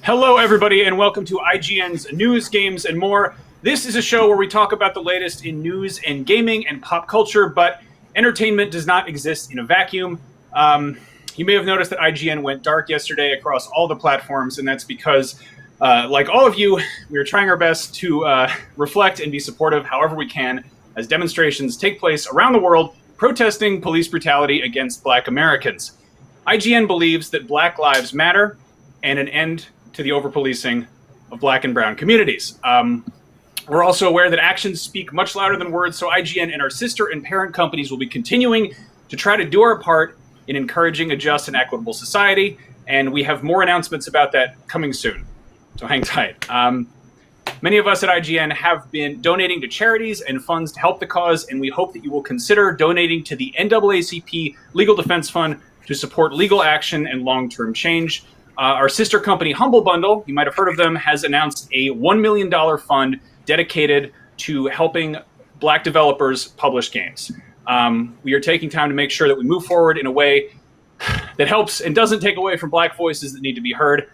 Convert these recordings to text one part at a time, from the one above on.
Hello, everybody, and welcome to IGN's News, Games, and More. This is a show where we talk about the latest in news and gaming and pop culture, but entertainment does not exist in a vacuum. You may have noticed that IGN went dark yesterday across all the platforms, and that's because, like all of you, we are trying our best to reflect and be supportive however we can as demonstrations take place around the world protesting police brutality against Black Americans. IGN believes that Black lives matter and an end to the over-policing of Black and brown communities. We're also aware that actions speak much louder than words, so IGN and our sister and parent companies will be continuing to try to do our part in encouraging a just and equitable society, and we have more announcements about that coming soon, so hang tight. Many of us at IGN have been donating to charities and funds to help the cause, and we hope that you will consider donating to the NAACP Legal Defense Fund to support legal action and long-term change. Our sister company, Humble Bundle, you might have heard of them, has announced a $1 million fund dedicated to helping Black developers publish games. We are taking time to make sure that we move forward in a way that helps and doesn't take away from Black voices that need to be heard.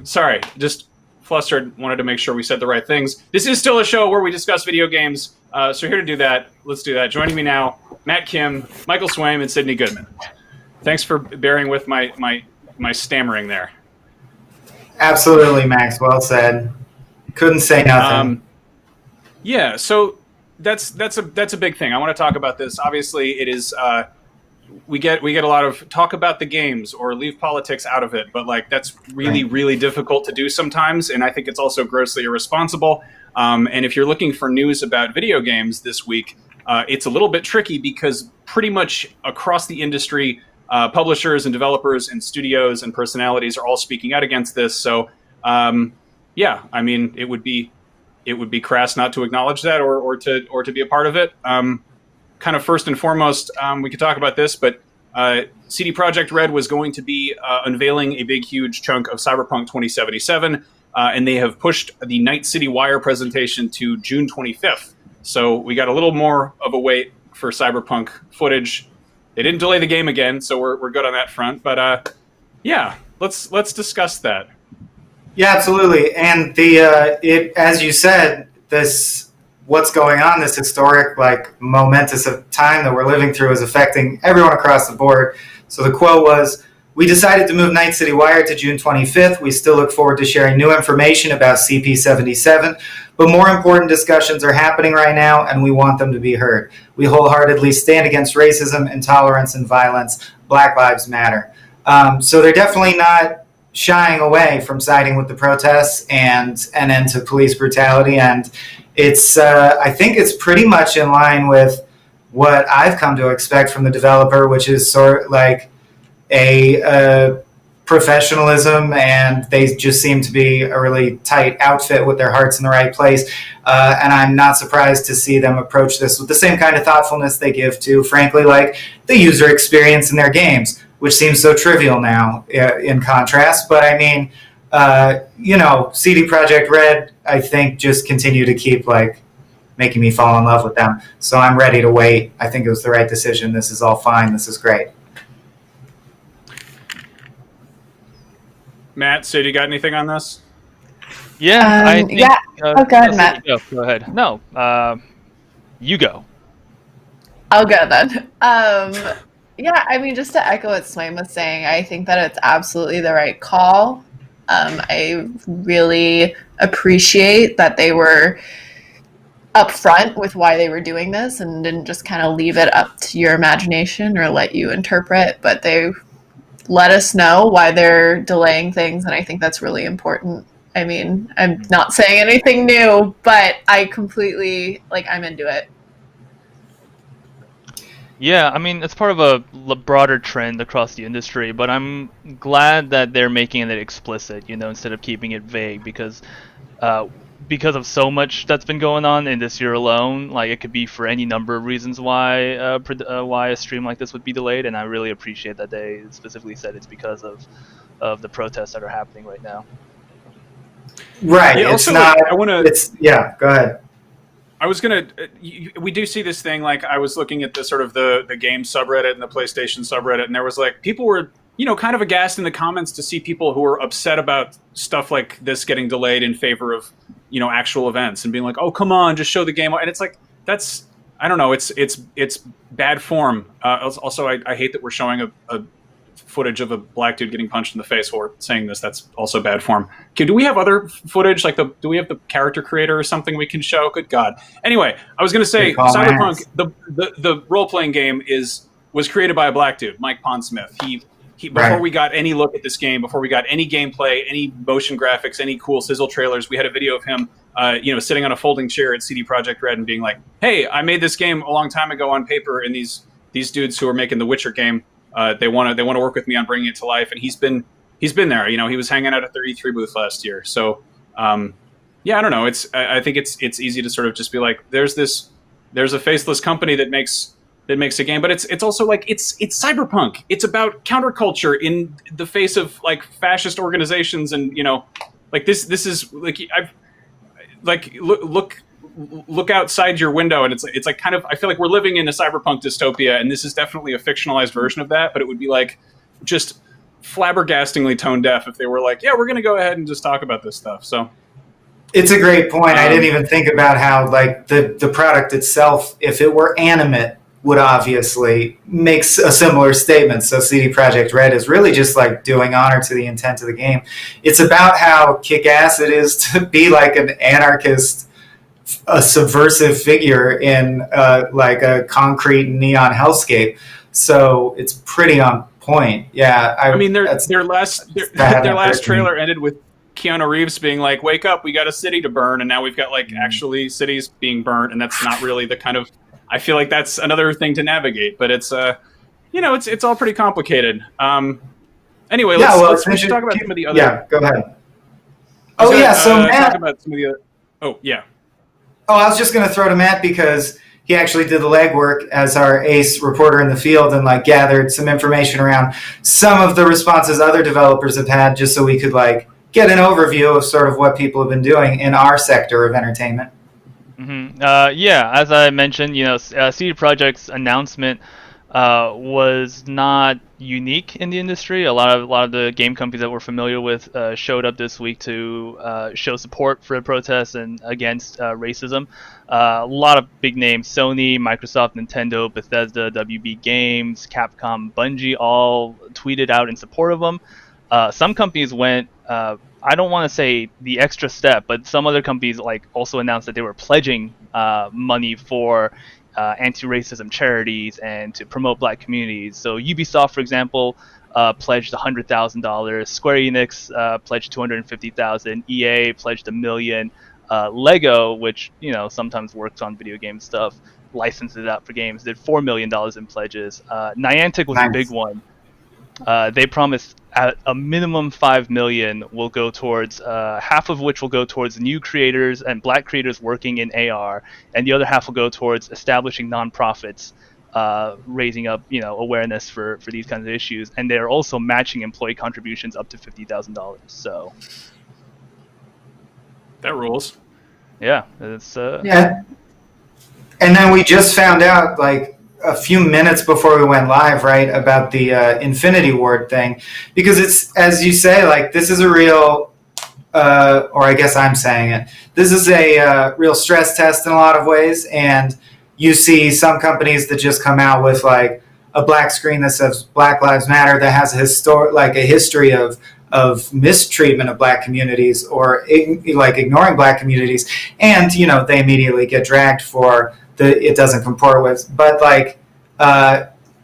Sorry, just flustered, wanted to make sure we said the right things. This is still a show where we discuss video games, so here to do that, let's do that. Joining me now, Matt Kim, Michael Swaim, and Sydney Goodman. Thanks for bearing with my stammering there. Absolutely, Max. Well said. Couldn't say nothing. Yeah, so that's a big thing. I want to talk about this. Obviously, it is we get a lot of talk about the games or leave politics out of it, but like that's really difficult to do sometimes, and I think it's also grossly irresponsible. And if you're looking for news about video games this week, it's a little bit tricky because pretty much across the industry, publishers and developers and studios and personalities are all speaking out against this. So, yeah, I mean, it would be crass not to acknowledge that or to be a part of it. Kind of first and foremost, we could talk about this, but CD Projekt Red was going to be unveiling a big, huge chunk of Cyberpunk 2077, and they have pushed the Night City Wire presentation to June 25th. So we got a little more of a wait for Cyberpunk footage. They didn't delay the game again, so we're good on that front. But yeah, let's discuss that. Yeah, absolutely. And it, as you said, what's going on, this historic, momentous time that we're living through is affecting everyone across the board. So the quote was, "We decided to move Night City Wire to June 25th. We still look forward to sharing new information about CP77, but more important discussions are happening right now, and we want them to be heard. We wholeheartedly stand against racism, intolerance, and violence. Black Lives Matter." So they're definitely not shying away from siding with the protests and an end to police brutality. And it's, I think it's pretty much in line with what I've come to expect from the developer, which is sort of like a professionalism, and they just seem to be a really tight outfit with their hearts in the right place. And I'm not surprised to see them approach this with the same kind of thoughtfulness they give to, frankly, like the user experience in their games, which seems so trivial now in contrast. But I mean, CD Projekt Red, I think, just continue to keep making me fall in love with them. So I'm ready to wait. I think it was the right decision. This is all fine. This is great. Matt, so you got anything on this? Yeah, I think, yeah. Oh, go ahead, Matt. Go ahead. No, you go. I'll go then. Yeah, I mean, just to echo what Swaim was saying, I think that it's absolutely the right call. I really appreciate that they were upfront with why they were doing this and didn't just kind of leave it up to your imagination or let you interpret, but they let us know why they're delaying things, and I think that's really important. I mean, I'm not saying anything new, but I completely, I'm into it. Yeah, I mean, it's part of a broader trend across the industry, but I'm glad that they're making it explicit, instead of keeping it vague, because of so much that's been going on in this year alone, it could be for any number of reasons why a stream like this would be delayed, and I really appreciate that they specifically said it's because of the protests that are happening right now. Right. Yeah, it's also, not. I want to. Yeah. Go ahead. I was gonna. We do see this thing. I was looking at the sort of the game subreddit and the PlayStation subreddit, and there was people were kind of aghast in the comments to see people who are upset about stuff like this getting delayed in favor of, actual events and being like, oh, come on, just show the game. And it's like, that's, I don't know, it's bad form. Also, I hate that we're showing a footage of a black dude getting punched in the face while we're saying this. That's also bad form. Okay, do we have other footage? Do we have the character creator or something we can show? Good God. Anyway, I was going to say, Cyberpunk, the role-playing game was created by a black dude, Mike Pondsmith. Before we got any look at this game, before we got any gameplay, any motion graphics, any cool sizzle trailers, we had a video of him, sitting on a folding chair at CD Projekt Red and being like, "Hey, I made this game a long time ago on paper, and these dudes who are making the Witcher game, they want to work with me on bringing it to life." And he's been there. He was hanging out at the E3 booth last year. So, I don't know. I think it's easy to sort of just be like, there's a faceless company that makes a game, but it's also like it's cyberpunk. It's about counterculture in the face of like fascist organizations, and this is like look outside your window, and it's like kind of, I feel like we're living in a cyberpunk dystopia, and this is definitely a fictionalized version of that. But it would be like just flabbergastingly tone deaf if they were like, yeah, we're going to go ahead and just talk about this stuff. So. It's a great point. I didn't even think about how like the product itself, if it were animate, would obviously make a similar statement. So CD Projekt Red is really just like doing honor to the intent of the game. It's about how kick-ass it is to be like an anarchist, a subversive figure in like a concrete neon hellscape. So it's pretty on point. Yeah, I mean their last trailer ended with Keanu Reeves being like, "Wake up, we got a city to burn," and now we've got like actually cities being burnt, and that's not really the kind of. I feel like that's another thing to navigate, but it's it's all pretty complicated. Anyway, let's talk about some of the other. Yeah, go ahead. So Matt, talk about some of the other. Oh yeah. Oh, I was just going to throw to Matt because he actually did the legwork as our ace reporter in the field and like gathered some information around some of the responses other developers have had, just so we could like get an overview of sort of what people have been doing in our sector of entertainment. Mm-hmm. As I mentioned, CD Projekt's announcement was not unique in the industry. A lot of the game companies that we're familiar with showed up this week to show support for the protests and against racism. A lot of big names: Sony, Microsoft, Nintendo, Bethesda, WB Games, Capcom, Bungie, all tweeted out in support of them. Some companies went. I don't want to say the extra step, but some other companies like also announced that they were pledging money for anti-racism charities and to promote Black communities. So Ubisoft, for example, pledged $100,000. Square Enix pledged $250,000. EA pledged $1 million. Lego, which sometimes works on video game stuff, licenses out for games, did $4 million in pledges. Niantic was a big one. They promised at a minimum $5 million will go towards half of which will go towards new creators and Black creators working in AR, and the other half will go towards establishing nonprofits, raising up awareness for these kinds of issues, and they're also matching employee contributions up to $50,000. So that rules. Yeah, it's yeah. And then we just found out like a few minutes before we went live, right, about the Infinity Ward thing, because it's, as you say, like this is a real, or I guess I'm saying it, this is a real stress test in a lot of ways, and you see some companies that just come out with like a black screen that says Black Lives Matter that has a history of mistreatment of Black communities or ignoring Black communities, and they immediately get dragged for it doesn't comport with, but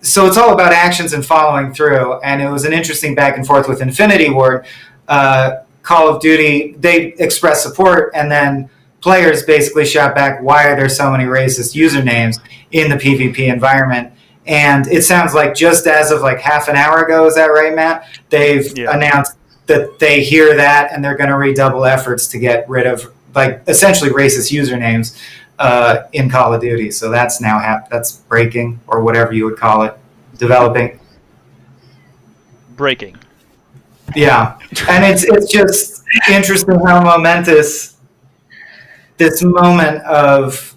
so it's all about actions and following through. And it was an interesting back and forth with Infinity Ward. Call of Duty, they expressed support, and then players basically shot back, why are there so many racist usernames in the PvP environment? And it sounds like just as of like half an hour ago, is that right, Matt? They've announced that they hear that and they're going to redouble efforts to get rid of essentially racist usernames in Call of Duty. So that's now that's breaking, or whatever you would call it, developing. Breaking. Yeah, and it's just interesting how momentous this moment of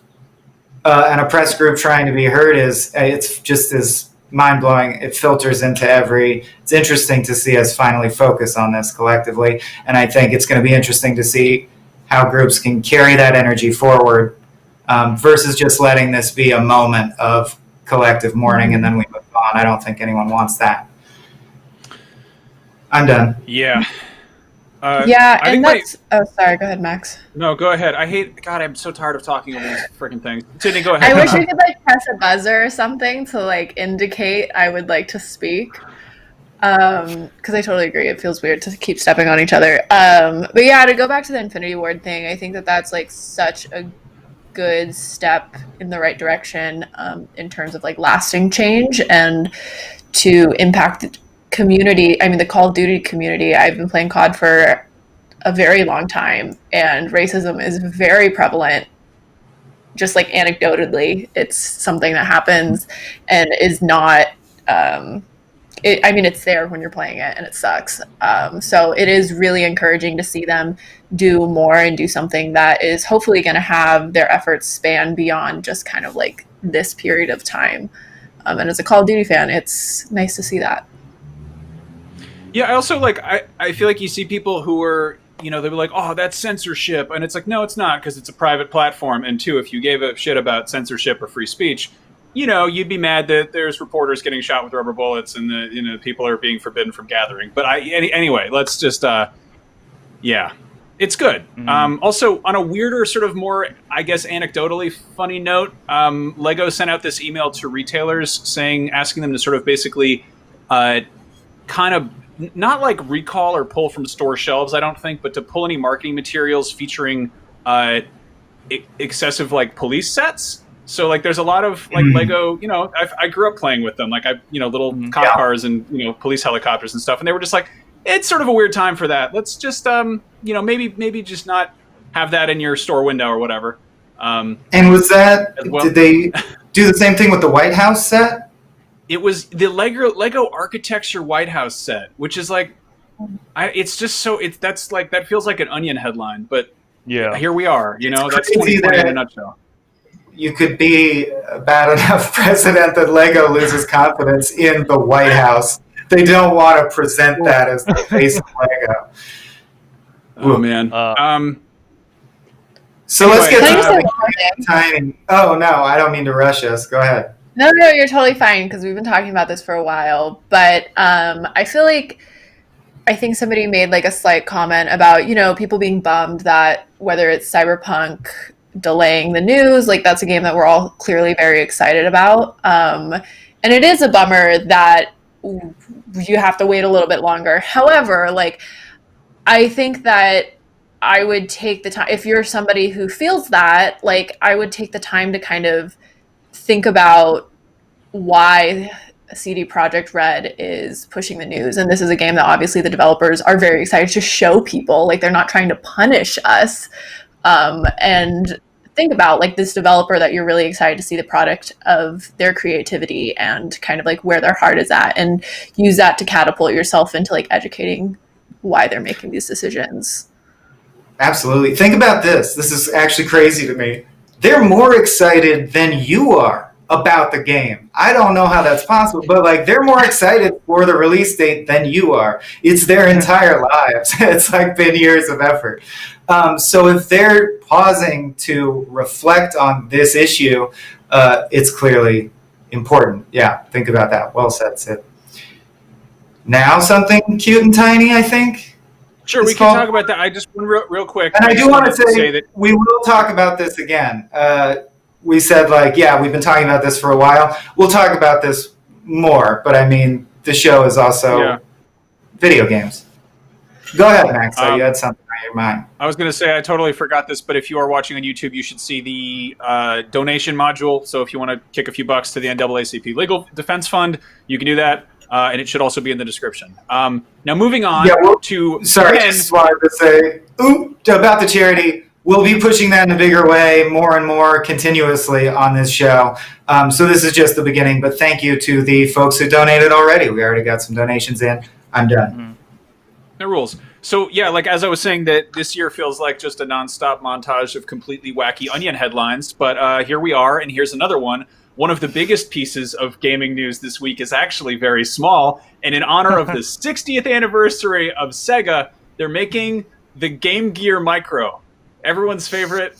and a press group trying to be heard is. It's just as mind-blowing. It filters into it's interesting to see us finally focus on this collectively, and I think it's going to be interesting to see how groups can carry that energy forward versus just letting this be a moment of collective mourning and then we move on. I don't think anyone wants that. I'm done. Yeah. And that's... Oh, sorry. Go ahead, Max. No, go ahead. God, I'm so tired of talking over these freaking things. Sydney, go ahead. I wish we could press a buzzer or something to indicate I would like to speak. Because I totally agree. It feels weird to keep stepping on each other. But yeah, to go back to the Infinity Ward thing, I think that's such a good step in the right direction in terms of lasting change and to impact the community. I mean, the Call of Duty community. I've been playing COD for a very long time, and racism is very prevalent. Just anecdotally, it's something that happens and is not. It's there when you're playing it, and it sucks. So it is really encouraging to see them do more and do something that is hopefully going to have their efforts span beyond just kind of this period of time. And as a Call of Duty fan, it's nice to see that. Yeah, I also I feel like you see people who are, they'll be like, oh, that's censorship. And it's no, it's not, because it's a private platform. And two, if you gave a shit about censorship or free speech, you'd be mad that there's reporters getting shot with rubber bullets and the people are being forbidden from gathering. But anyway, let's just, yeah, it's good. Mm-hmm. Also, on a weirder, sort of more, I guess, anecdotally funny note, Lego sent out this email to retailers asking them to sort of basically kind of not recall or pull from store shelves, I don't think, but to pull any marketing materials featuring excessive police sets. So there's a lot of Lego, I grew up playing with them, little cop cars and police helicopters and stuff, and they were just it's sort of a weird time for that. Let's just maybe just not have that in your store window or whatever. And was that did they do the same thing with the White House set? It was the Lego Architecture White House set, which is it's just so that feels like an Onion headline, but yeah, here we are. That's 2020 in a nutshell. You could be a bad enough president that Lego loses confidence in the White House. They don't want to present that as the face of Lego. Oh man. So let's get to the tiny. Oh no, I don't mean to rush us. Go ahead. No, you're totally fine because we've been talking about this for a while. But I feel I think somebody made a slight comment about people being bummed that whether it's Cyberpunk delaying the news, that's a game that we're all clearly very excited about. And it is a bummer that you have to wait a little bit longer. However, I think that I would take the time, if you're somebody who feels that, I would take the time to kind of think about why CD Projekt Red is pushing the news. And this is a game that obviously the developers are very excited to show people. They're not trying to punish us. And think about this developer that you're really excited to see the product of their creativity and kind of where their heart is at, and use that to catapult yourself into educating why they're making these decisions. Absolutely. Think about this. This is actually crazy to me. They're more excited than you are about the game. I don't know how that's possible, but they're more excited for the release date than you are. It's their entire lives. It's been years of effort. So if they're pausing to reflect on this issue, it's clearly important. Yeah, think about that. Well said, Sid. Now something cute and tiny, I think. Sure, we can talk about that. I just real quick. And I do want to say that we will talk about this again. We said we've been talking about this for a while. We'll talk about this more, but I mean, the show is also video games. Go ahead, Max. You had something on your mind. I was going to say I totally forgot this, but if you are watching on YouTube, you should see the donation module. So if you want to kick a few bucks to the NAACP Legal Defense Fund, you can do that. And it should also be in the description. Now, moving on to... Sorry, just wanted to say about the charity. We'll be pushing that in a bigger way, more and more continuously on this show. So this is just the beginning, but thank you to the folks who donated already. We already got some donations in. I'm done. Mm-hmm. No rules. So, yeah, as I was saying, that this year feels like just a nonstop montage of completely wacky Onion headlines. But here we are, and here's another one. one of the biggest pieces of gaming news this week is actually very small. And in honor of the 60th anniversary of Sega, they're making the Game Gear Micro. Everyone's favorite,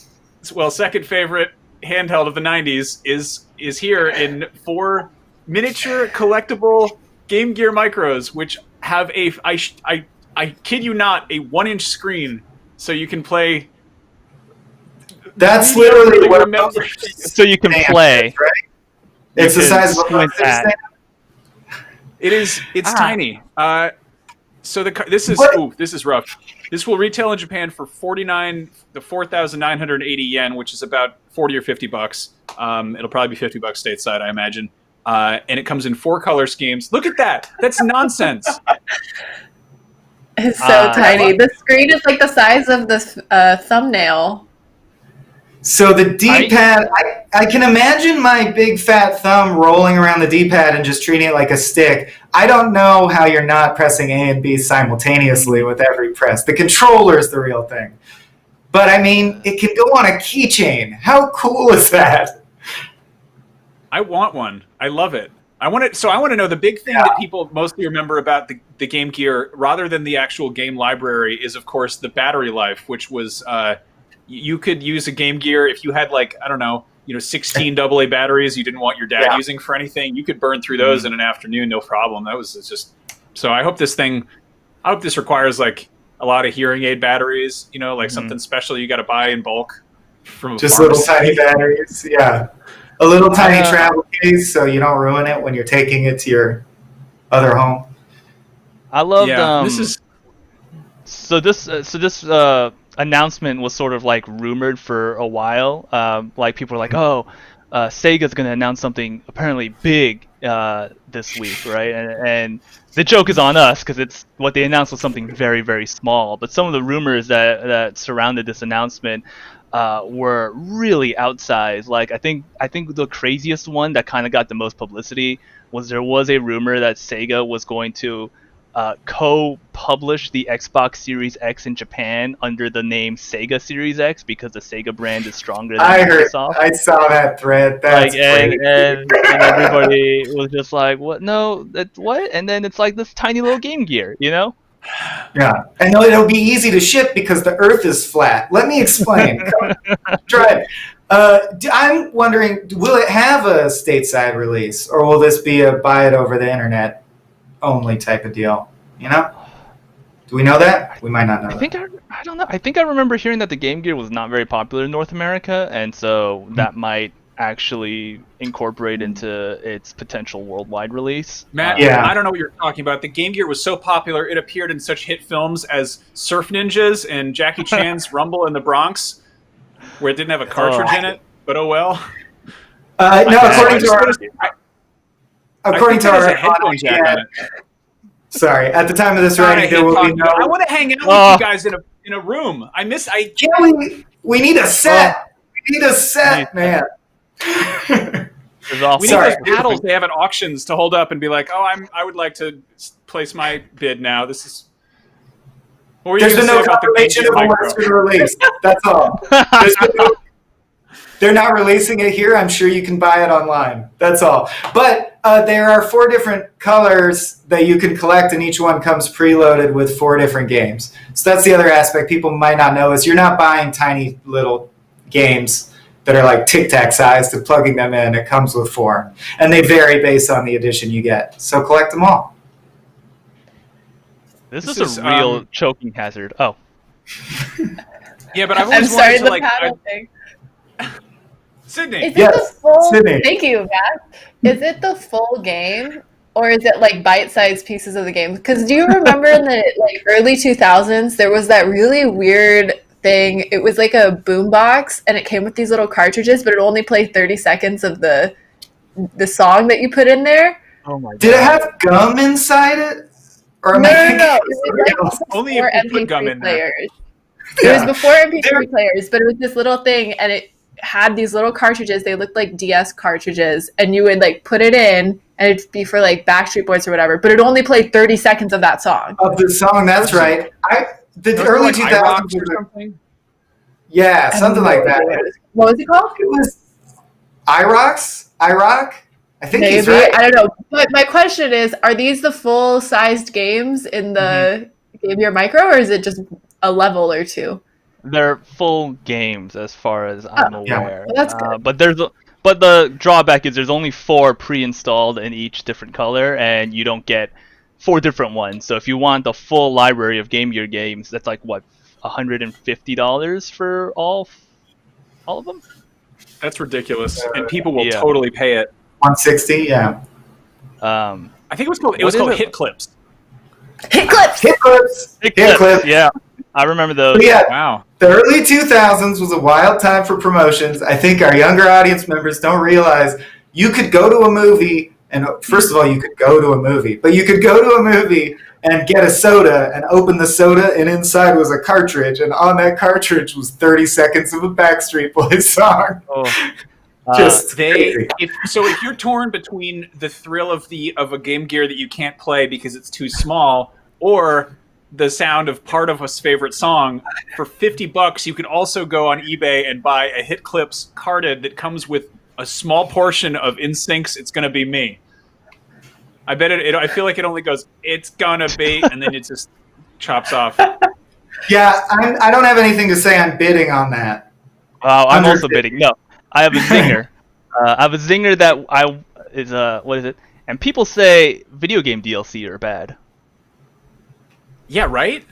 well, second favorite handheld of the 90s is here in 4 miniature collectible Game Gear Micros, which have I kid you not, a 1-inch screen, so you can play. That's literally what remember. So you can play. Right? It's the size of a postage stamp. It's tiny. So this is rough. This will retail in Japan for 4,980 yen, which is about 40 or 50 bucks. It'll probably be 50 bucks stateside, I imagine. And it comes in 4 color schemes. Look at that. That's nonsense. It's so tiny. The screen is like the size of this thumbnail. So the D-pad, I can imagine my big fat thumb rolling around the D-pad and just treating it like a stick. I don't know how you're not pressing A and B simultaneously with every press. The controller is the real thing. But I mean, it can go on a keychain. How cool is that? I want one. I love it. I want to know the big thing that people mostly remember about the Game Gear, rather than the actual game library, is of course the battery life, which was you could use a Game Gear if you had 16 AA batteries you didn't want your dad using for anything. You could burn through those in an afternoon, no problem. That was just so. I hope this requires a lot of hearing aid batteries. Something special you got to buy in bulk from just pharmacy. Little tiny batteries. Yeah. A little tiny travel case so you don't ruin it when you're taking it to your other home. I loved this announcement was sort of rumored for a while. People were like, "Oh, Sega's going to announce something apparently big this week, right?" And the joke is on us because it's what they announced was something very, very small. But some of the rumors that surrounded this announcement were really outsized. I think the craziest one that kind of got the most publicity was there was a rumor that Sega was going to co-publish the Xbox Series X in Japan under the name Sega Series X because the Sega brand is stronger than Microsoft. I saw that thread. That's and everybody was just like, "What? No, that's what?" And then it's this tiny little Game Gear, Yeah, and it'll be easy to ship because the Earth is flat. Let me explain. Try it. I'm wondering, will it have a stateside release, or will this be a buy it over the internet only type of deal? Do we know that? We might not know. I don't know. I think I remember hearing that the Game Gear was not very popular in North America, and so that might actually incorporate into its potential worldwide release. Matt, I don't know what you're talking about. The Game Gear was so popular, it appeared in such hit films as Surf Ninjas and Jackie Chan's Rumble in the Bronx, where it didn't have a cartridge in it, but oh well. No, according to our headphone jack on it. Sorry, at the time of this writing, there will be no. I want to hang out with you guys in a room. We need a set. We need a set, man. We need those paddles they have at auctions to hold up and be like, "Oh, I would like to place my bid now." This is. There's been no confirmation of a Western release. That's all. They're not releasing it here. I'm sure you can buy it online. That's all. But there are 4 different colors that you can collect, and each one comes preloaded with 4 different games. So that's the other aspect people might not know is you're not buying tiny little games that are Tic-Tac sized and plugging them in. It comes with 4. And they vary based on the edition you get. So collect them all. This is a real choking hazard. Oh. Yeah, but I've always wanted to paddle thing. Sydney. Is it the full? Sydney. Thank you, Matt. Is it the full game, or is it bite-sized pieces of the game? Because do you remember in the early 2000s there was that really weird thing? It was like a boombox, and it came with these little cartridges, but it only played 30 seconds of the song that you put in there. Oh my god! Did it have gum inside it? Or no. It was only if you put gum in there. It was before MP3 players, but it was this little thing, and it had these little cartridges. They looked like DS cartridges, and you would put it in, and it'd be for Backstreet Boys or whatever. But it only played 30 seconds of that song. Of the song, that's right. The early 2000s or something. Yeah, something like that. What was it called? It was IROX. ironic? I think Maybe. he's right. I don't know. But my question is, are these the full-sized games in the Game Gear Micro, or is it just a level or two? They're full games as far as I'm aware. Well, that's good. But the drawback is there's only 4 pre-installed in each different color, and you don't get 4 different ones. So if you want the full library of Game Gear games, that's like what, $150 for all of them? That's ridiculous, and people will totally pay it. 160, yeah. I think it was called Hit Clips. Hit Clips! Hit Clips! Hit Clips! Yeah, I remember those. But yeah, wow. The early 2000s was a wild time for promotions. I think our younger audience members don't realize you could go to a movie, and first of all, you could go to a movie, but you could go to a movie and get a soda and open the soda, and inside was a cartridge, and on that cartridge was 30 seconds of a Backstreet Boys song. Oh. If you're torn between the thrill of a Game Gear that you can't play because it's too small, or the sound of part of a favorite song, for $50 you can also go on eBay and buy a Hit Clips carded that comes with a small portion of NSYNC's "It's Gonna Be Me." I bet I feel like it only goes "It's gonna be," and then it just chops off. Yeah, I don't have anything to say. I'm bidding on that. I'm also bidding. No, I have a zinger. I have a zinger that is what is it? And people say video game DLC are bad. Yeah, right.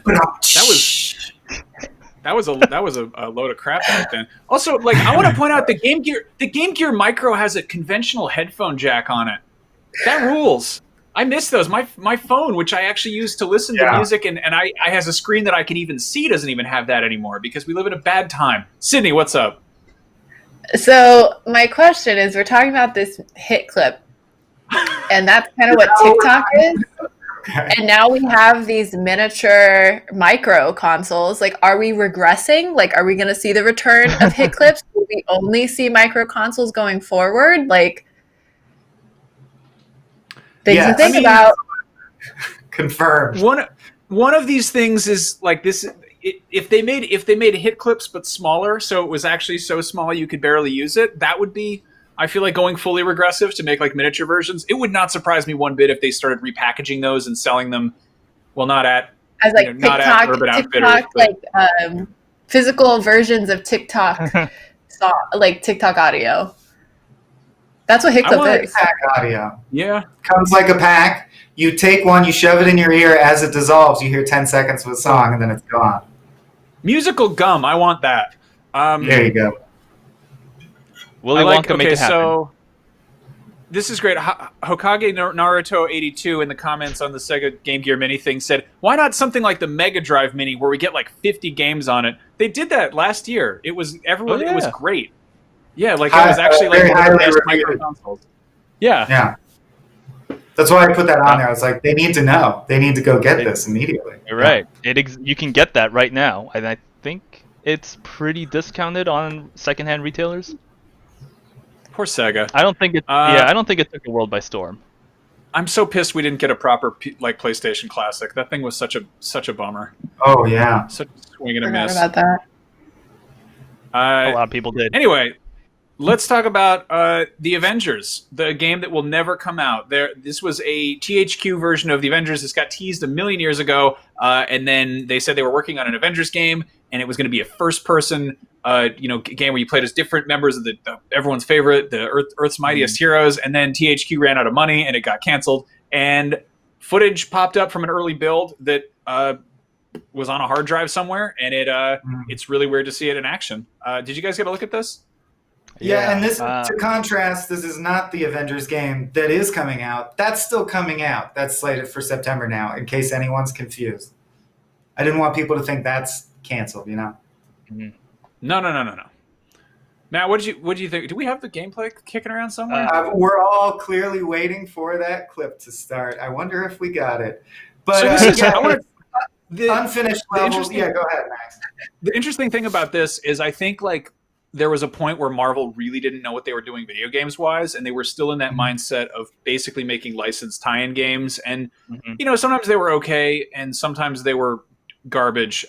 That was a load of crap back then. Also, like, I want to point out the Game Gear Micro has a conventional headphone jack on it. That rules. I miss those. My phone, which I actually use to listen to music, and I has a screen that I can even see, doesn't even have that anymore because we live in a bad time. Sydney, what's up? So my question is, we're talking about this hit clip, and that's kind of what TikTok is. And now we have these miniature micro consoles. Like, are we regressing? Like, are we going to see the return of hit clips? Will we only see micro consoles going forward? Like, things to think about. Confirmed. One of these things is like this. If they made hit clips but smaller, so it was actually so small you could barely use it, that would be, I feel like, going fully regressive to make like miniature versions. It would not surprise me one bit if they started repackaging those and selling them. Well, not at as like TikTok, not at Urban Outfitters, like physical versions of TikTok, like TikTok audio. That's what hit clip is. TikTok audio. Yeah, comes like a pack. You take one, you shove it in your ear. As it dissolves, you hear 10 seconds of a song, and then it's gone. Musical gum. I want that. There you go. Willy Wonka make it happen. So this is great. Hokage Naruto 82 in the comments on the Sega Game Gear Mini thing said, "Why not something like the Mega Drive Mini where we get like 50 games on it?" They did that last year. It was everyone. It was great. Yeah, like it was actually like one of the best micro consoles. Yeah. Yeah. That's why I put that on there. I was like, they need to know. They need to go get this immediately. You're right. You can get that right now, and I think it's pretty discounted on secondhand retailers. Poor Sega. I don't think it. I don't think it took the world by storm. I'm so pissed we didn't get a proper PlayStation Classic. That thing was such a bummer. Oh yeah, such a swing and a miss. About that. A lot of people did. Anyway, let's talk about the Avengers, the game that will never come out. This was a THQ version of the Avengers. This got teased a million years ago, and then they said they were working on an Avengers game, and it was going to be a first-person game where you played as different members of everyone's favorite, the Earth's Mightiest Heroes, and then THQ ran out of money and it got canceled. And footage popped up from an early build that was on a hard drive somewhere, and it's really weird to see it in action. Did you guys get a look at this? Yeah, and this, to contrast, this is not the Avengers game that is coming out. That's still coming out. That's slated for September now, in case anyone's confused. I didn't want people to think that's canceled, Mm-hmm. No. Matt, what did you think? Do we have the gameplay kicking around somewhere? We're all clearly waiting for that clip to start. I wonder if we got it. But the unfinished levels. Yeah, go ahead, Max. The interesting thing about this is I think like there was a point where Marvel really didn't know what they were doing video games wise, and they were still in that mindset of basically making licensed tie-in games. And sometimes they were okay, and sometimes they were garbage.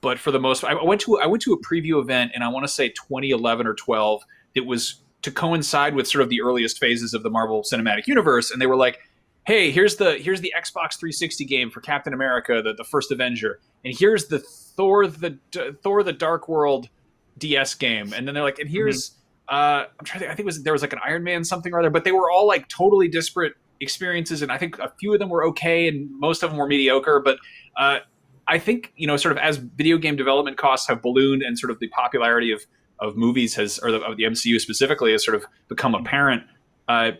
But for the most part, I went to a preview event, and I want to say 2011 or 12. It was to coincide with sort of the earliest phases of the Marvel Cinematic Universe, and they were like, hey, here's the Xbox 360 game for Captain America, the first Avenger, and here's the Thor the Dark World DS game, and then they're like, and here's I'm trying to think, I think there was like an Iron Man something or other, but they were all like totally disparate experiences, and I think a few of them were okay, and most of them were mediocre. But I think, you know, sort of as video game development costs have ballooned, and sort of the popularity of movies has, or of the MCU specifically, has sort of become apparent. I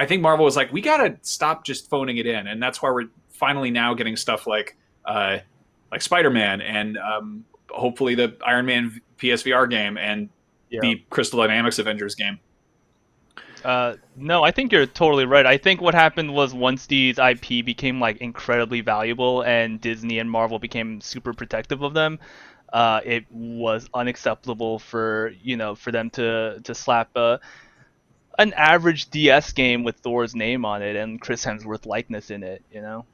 think Marvel was like, we gotta stop just phoning it in, and that's why we're finally now getting stuff like Spider-Man, and hopefully the Iron Man PSVR game, and the Crystal Dynamics Avengers game. No, I think you're totally right. I think what happened was once these IP became like incredibly valuable, and Disney and Marvel became super protective of them, it was unacceptable for them to slap an average DS game with Thor's name on it and Chris Hemsworth likeness in it. You know.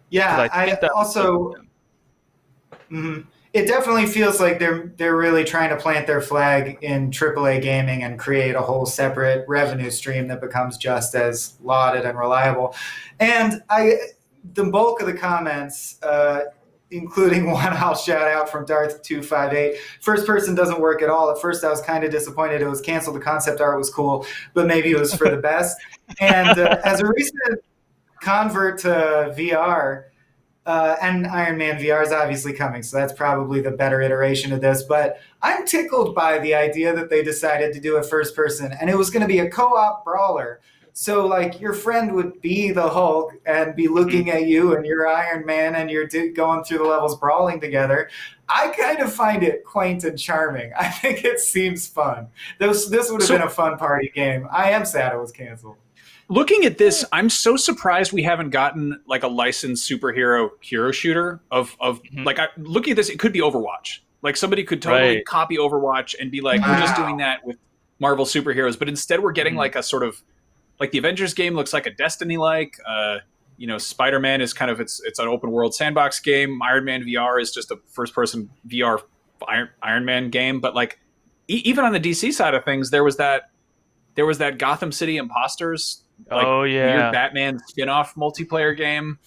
Yeah, I also. It definitely feels like they're really trying to plant their flag in AAA gaming and create a whole separate revenue stream that becomes just as lauded and reliable. And the bulk of the comments, including one I'll shout out from Darth258, first person doesn't work at all. At first I was kind of disappointed it was canceled. The concept art was cool, but maybe it was for the best. And as a recent convert to VR, and Iron Man VR is obviously coming, so that's probably the better iteration of this. But I'm tickled by the idea that they decided to do a first person, and it was going to be a co-op brawler. So, like, your friend would be the Hulk and be looking at you, and you're Iron Man, and you're going through the levels brawling together. I kind of find it quaint and charming. I think it seems fun. This would have been a fun party game. I am sad it was canceled. Looking at this, I'm so surprised we haven't gotten like a licensed superhero hero shooter like looking at this, it could be Overwatch. Like somebody could totally copy Overwatch and be like, we're just doing that with Marvel superheroes. But instead we're getting like a sort of like the Avengers game looks like a Destiny-like. Spider-Man is kind of it's an open world sandbox game. Iron Man VR is just a first person VR Iron Man game. But like even on the DC side of things, there was that Gotham City Imposters. Weird Batman spin-off multiplayer game,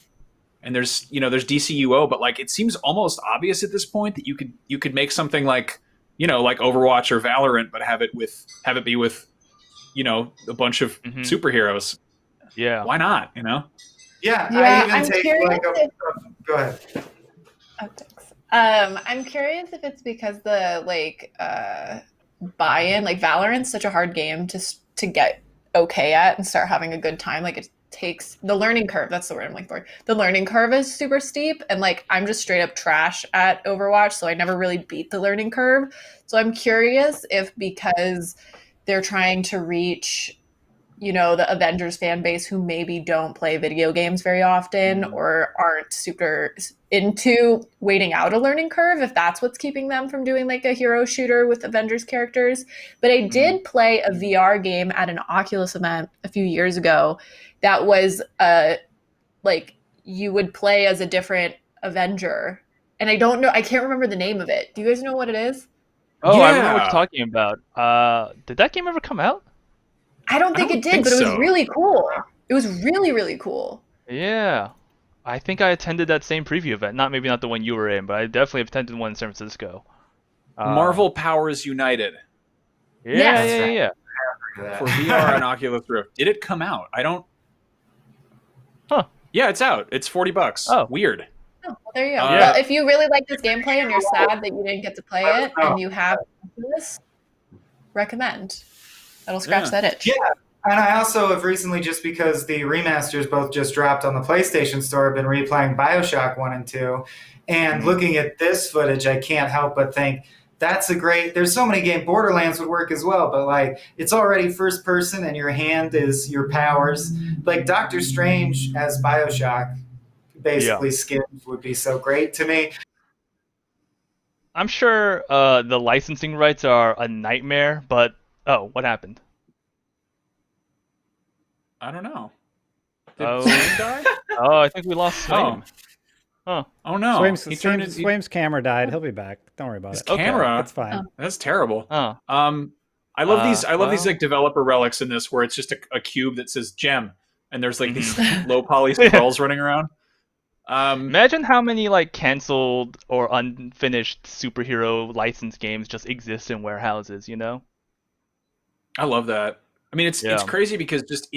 and there's DCUO, but like it seems almost obvious at this point that you could make something like like Overwatch or Valorant, but have it be with a bunch of superheroes. Yeah, why not? Yeah, I'm curious go ahead. Oh, thanks. I'm curious if it's because the buy-in, like Valorant's such a hard game to get okay at and start having a good time. Like it takes the learning curve. That's the word I'm looking for. The learning curve is super steep, and like I'm just straight up trash at Overwatch, so I never really beat the learning curve. So I'm curious if because they're trying to reach the Avengers fan base who maybe don't play video games very often or aren't super into waiting out a learning curve, if that's what's keeping them from doing like a hero shooter with Avengers characters. But I did play a VR game at an Oculus event a few years ago that was like you would play as a different Avenger. And I can't remember the name of it. Do you guys know what it is? Oh, yeah. I remember what you're talking about. Did that game ever come out? I don't think it did, but it was really cool. It was really, really cool. Yeah. I think I attended that same preview event. Maybe not the one you were in, but I definitely attended one in San Francisco. Marvel Powers United. Yeah. For VR and Oculus Rift. Did it come out? I don't... Huh. Yeah, it's out. It's $40. Oh. Weird. Oh, well, there you go. Well, if you really like this gameplay and you're sad that you didn't get to play it and you have Oculus, recommend. That'll scratch that itch. Yeah, and I also have recently, just because the remasters both just dropped on the PlayStation Store, have been replaying BioShock 1 and 2. And looking at this footage, I can't help but think there's so many games. Borderlands would work as well, but like it's already first person and your hand is your powers. Like Doctor Strange as BioShock, basically skins would be so great to me. I'm sure the licensing rights are a nightmare, but what happened? I don't know. Did Swain die? I think we lost Swain. Huh. Oh no! Swaim's camera died. He'll be back. Don't worry about His it. camera. It's fine. That's terrible. Oh. I love these. I love these well. like developer relics in this, where it's just a cube that says gem, and there's like these low poly scrolls running around. Imagine how many like canceled or unfinished superhero licensed games just exist in warehouses. You know. I love that. I mean, it's crazy because just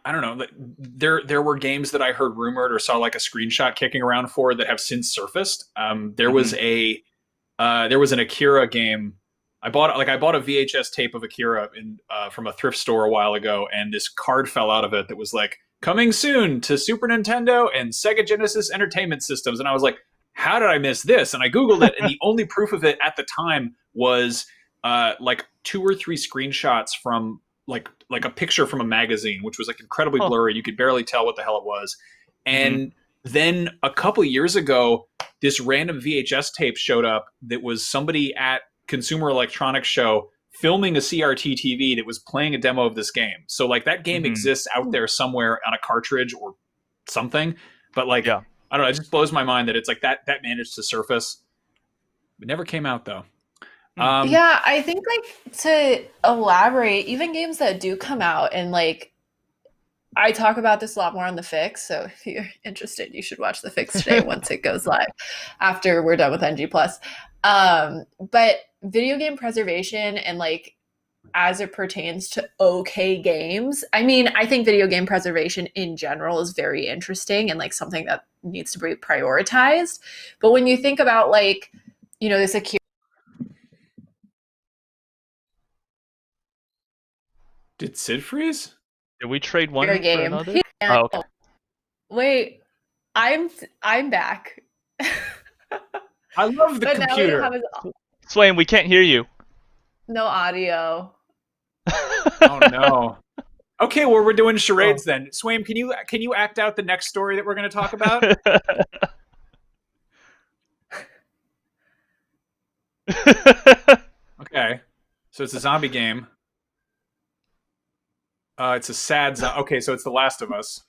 I don't know. Like, there were games that I heard rumored or saw like a screenshot kicking around for that have since surfaced. There was an Akira game. I bought a VHS tape of Akira from a thrift store a while ago, and this card fell out of it that was like coming soon to Super Nintendo and Sega Genesis Entertainment Systems, and I was like, how did I miss this? And I Googled it, and the only proof of it at the time was like 2 or 3 screenshots from like a picture from a magazine, which was like incredibly blurry. You could barely tell what the hell it was. And then a couple years ago, this random VHS tape showed up that was somebody at Consumer Electronics Show filming a CRT TV that was playing a demo of this game. So like that game exists out there somewhere on a cartridge or something. But like, I don't know, it just blows my mind that it's like that managed to surface. It never came out though. Yeah, I think like to elaborate, even games that do come out, and like I talk about this a lot more on the Fix, so if you're interested, you should watch the Fix today once it goes live after we're done with NG+. But video game preservation and like as it pertains to okay games, I mean, I think video game preservation in general is very interesting and like something that needs to be prioritized. But when you think about like, you know, this Akira. Did Sid freeze? Did we trade one for another? Oh, okay. Wait, I'm back. I love the computer. Swain, we can't hear you. No audio. Oh no. Okay, well we're doing charades then. Swain, can you act out the next story that we're going to talk about? Okay, so it's a zombie game. It's a sad okay, so it's The Last of Us.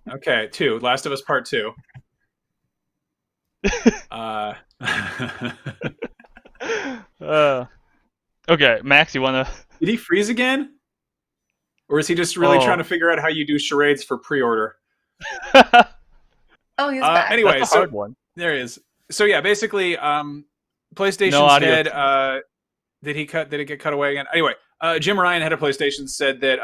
Okay, Last of Us Part 2. Okay, Max, you wanna? Did he freeze again? Or is he just really trying to figure out how you do charades for pre-order? Oh, he's back. Anyway, that's a hard one. There he is. So yeah, basically, PlayStation said, did it get cut away again? Anyway, Jim Ryan, head of PlayStation, said that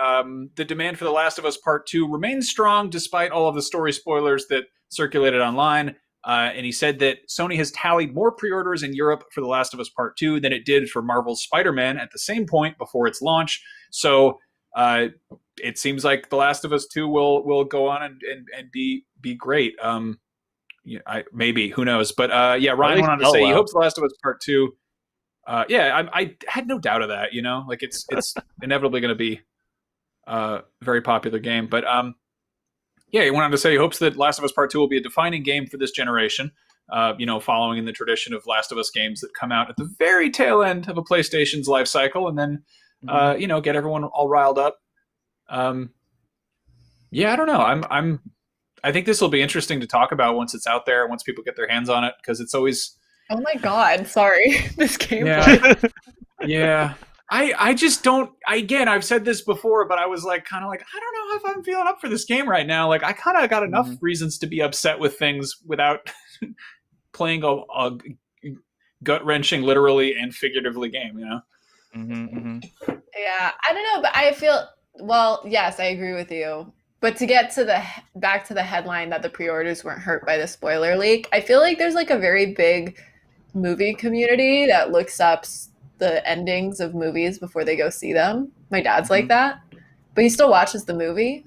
the demand for The Last of Us Part 2 remains strong despite all of the story spoilers that circulated online. And he said that Sony has tallied more pre-orders in Europe for The Last of Us Part 2 than it did for Marvel's Spider-Man at the same point before its launch. So it seems like The Last of Us 2 will go on and be great. Maybe, who knows? But Ryan went on to say he hopes The Last of Us Part 2. I had no doubt of that. You know, like it's inevitably going to be a very popular game. But he went on to say he hopes that Last of Us Part 2 will be a defining game for this generation. Following in the tradition of Last of Us games that come out at the very tail end of a PlayStation's life cycle, and then get everyone all riled up. I don't know. I think this will be interesting to talk about once it's out there, once people get their hands on it, because it's always. Oh my god! Sorry, this game. Yeah. I just don't. Again, I've said this before, but I was like, kind of like, I don't know if I'm feeling up for this game right now. Like, I kind of got enough reasons to be upset with things without playing a gut wrenching, literally and figuratively game. You know. Yeah, I don't know, but I feel. Well, yes, I agree with you. But to get to back to the headline that the pre-orders weren't hurt by the spoiler leak, I feel like there's like a very big movie community that looks up the endings of movies before they go see them. My dad's like that, but he still watches the movie.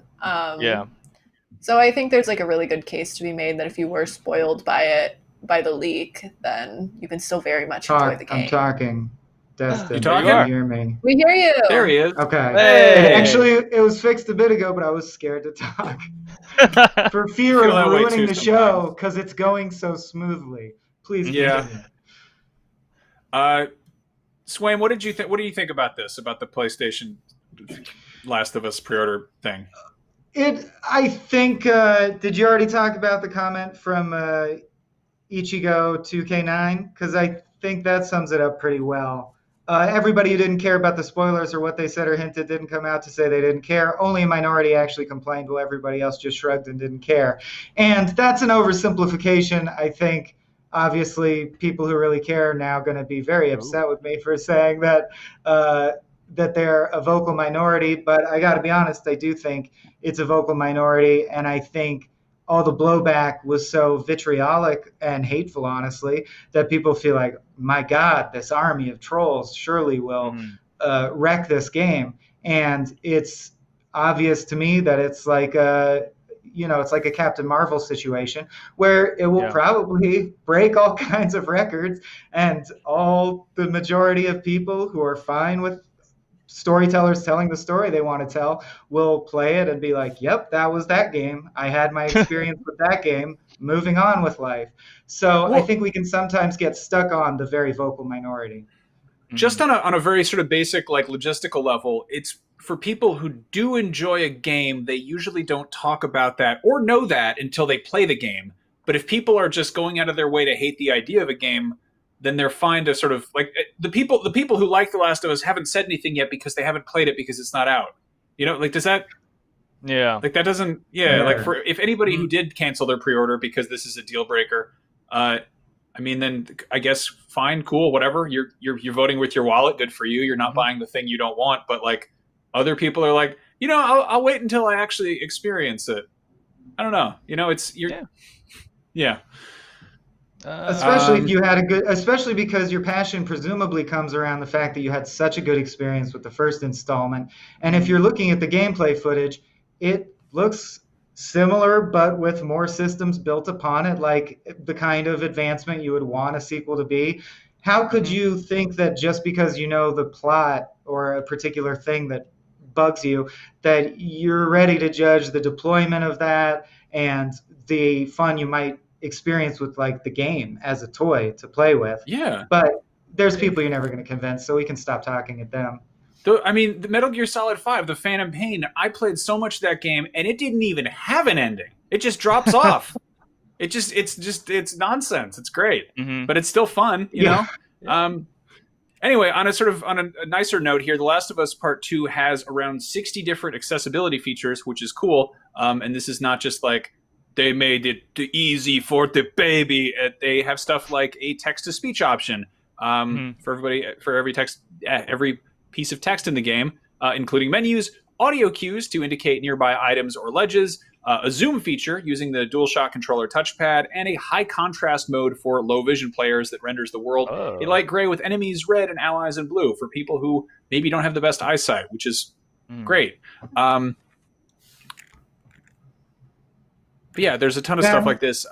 So I think there's like a really good case to be made that if you were spoiled by the leak, then you can still very much enjoy the game. I'm talking. Destin, you talking? can hear me? We hear you. There he is. Okay. Hey. Actually, it was fixed a bit ago, but I was scared to talk for fear of ruining the show because it's going so smoothly. Please continue. Swain, what did you think? What do you think about this? About the PlayStation Last of Us pre-order thing? I think. Did you already talk about the comment from Ichigo 2K9? Because I think that sums it up pretty well. Everybody who didn't care about the spoilers or what they said or hinted didn't come out to say they didn't care. Only a minority actually complained, while everybody else just shrugged and didn't care. And that's an oversimplification. I think, obviously, people who really care are now going to be very upset with me for saying that that they're a vocal minority. But I got to be honest, I do think it's a vocal minority, and I think all the blowback was so vitriolic and hateful, honestly, that people feel like, my God, this army of trolls surely will wreck this game. And it's obvious to me that it's like it's like a Captain Marvel situation where it will probably break all kinds of records, and all the majority of people who are fine with storytellers telling the story they want to tell will play it and be like, yep, that was that game. I had my experience with that game, moving on with life. So I think we can sometimes get stuck on the very vocal minority. Just on a very sort of basic, like, logistical level, it's for people who do enjoy a game, they usually don't talk about that or know that until they play the game. But if people are just going out of their way to hate the idea of a game, then they're fine to sort of, like, the people who like The Last of Us haven't said anything yet because they haven't played it because it's not out. You know, like, does that? Yeah. Like, that doesn't. Yeah. Like, for if anybody who did cancel their pre-order because this is a deal breaker, I mean, then I guess fine, cool, whatever. You're voting with your wallet. Good for you. You're not buying the thing you don't want. But, like, other people are like, I'll wait until I actually experience it. I don't know. Yeah. Especially if you had especially because your passion presumably comes around the fact that you had such a good experience with the first installment. And if you're looking at the gameplay footage, it looks similar, but with more systems built upon it, like the kind of advancement you would want a sequel to be. How could you think that just because you know the plot or a particular thing that bugs you, that you're ready to judge the deployment of that and the fun you might experience with, like, the game as a toy to play with? Yeah. But there's people you're never going to convince, so we can stop talking at them. I mean, the Metal Gear Solid 5, the Phantom Pain, I played so much of that game, and it didn't even have an ending. It just drops off. It's nonsense. It's great, but it's still fun, you know? Anyway, on a nicer note here, The Last of Us Part 2 has around 60 different accessibility features, which is cool. And this is not just like, they made it easy for the baby. They have stuff like a text-to-speech option for every piece of text in the game, including menus, audio cues to indicate nearby items or ledges, a zoom feature using the DualShock controller touchpad, and a high-contrast mode for low-vision players that renders the world a light gray with enemies red and allies in blue for people who maybe don't have the best eyesight, which is great. But yeah, there's a ton of stuff like this.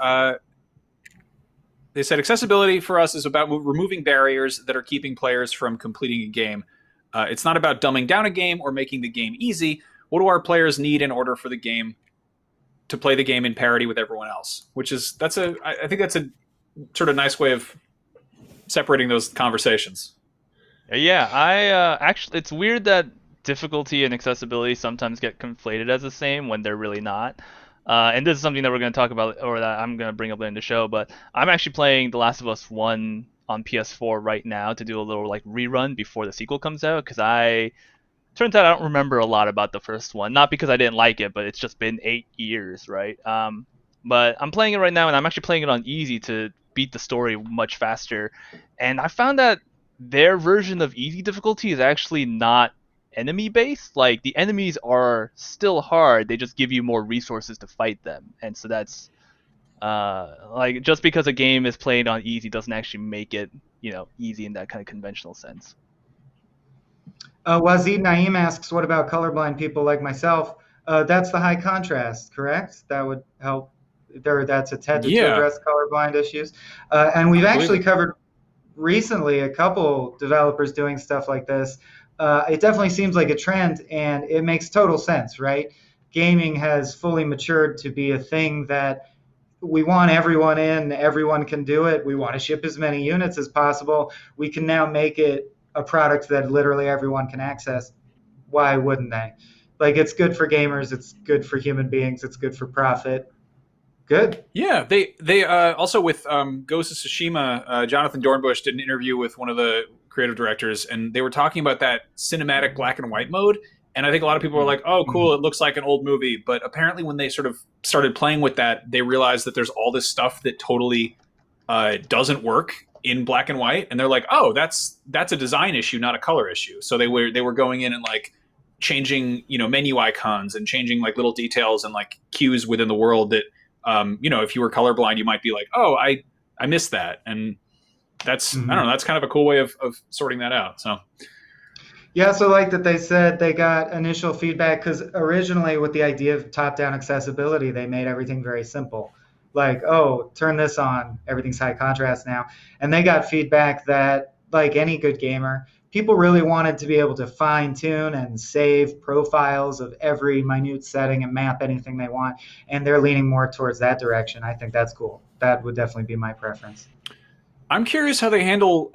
They said accessibility for us is about removing barriers that are keeping players from completing a game. It's not about dumbing down a game or making the game easy. What do our players need in order for the game to play the game in parity with everyone else? I think that's a sort of nice way of separating those conversations. Yeah, actually, it's weird that difficulty and accessibility sometimes get conflated as the same when they're really not. And this is something that we're going to talk about, or that I'm going to bring up in the show, but I'm actually playing The Last of Us 1 on PS4 right now to do a little, like, rerun before the sequel comes out, because turns out I don't remember a lot about the first one. Not because I didn't like it, but it's just been 8 years, right? But I'm playing it right now, and I'm actually playing it on easy to beat the story much faster. And I found that their version of easy difficulty is actually not enemy based. Like, the enemies are still hard, they just give you more resources to fight them. And so that's like, just because a game is played on easy doesn't actually make it, easy in that kind of conventional sense. Wazid Naeem asks, what about colorblind people like myself? That's the high contrast, correct? That would help. That's intended to address colorblind issues. And we've actually covered recently a couple developers doing stuff like this. It definitely seems like a trend, and it makes total sense, right? Gaming has fully matured to be a thing that we want everyone in, everyone can do it. We want to ship as many units as possible. We can now make it a product that literally everyone can access. Why wouldn't they? Like, it's good for gamers, it's good for human beings, it's good for profit. Good. Yeah, they also with Ghost of Tsushima, Jonathan Dornbush did an interview with one of the creative directors, and they were talking about that cinematic black and white mode. And I think a lot of people were like, "Oh, cool! It looks like an old movie." But apparently, when they sort of started playing with that, they realized that there's all this stuff that totally doesn't work in black and white, and they're like, "Oh, that's a design issue, not a color issue." So they were going in and like changing, menu icons and changing like little details and like cues within the world that. If you were colorblind, you might be like, "Oh, I missed that," and that's I don't know. That's kind of a cool way of sorting that out. So, yeah, I also like that they said they got initial feedback because originally, with the idea of top-down accessibility, they made everything very simple. Like, oh, turn this on, everything's high contrast now, and they got feedback that, like any good gamer, people really wanted to be able to fine-tune and save profiles of every minute setting and map anything they want, and they're leaning more towards that direction. I think that's cool. That would definitely be my preference. I'm curious how they handle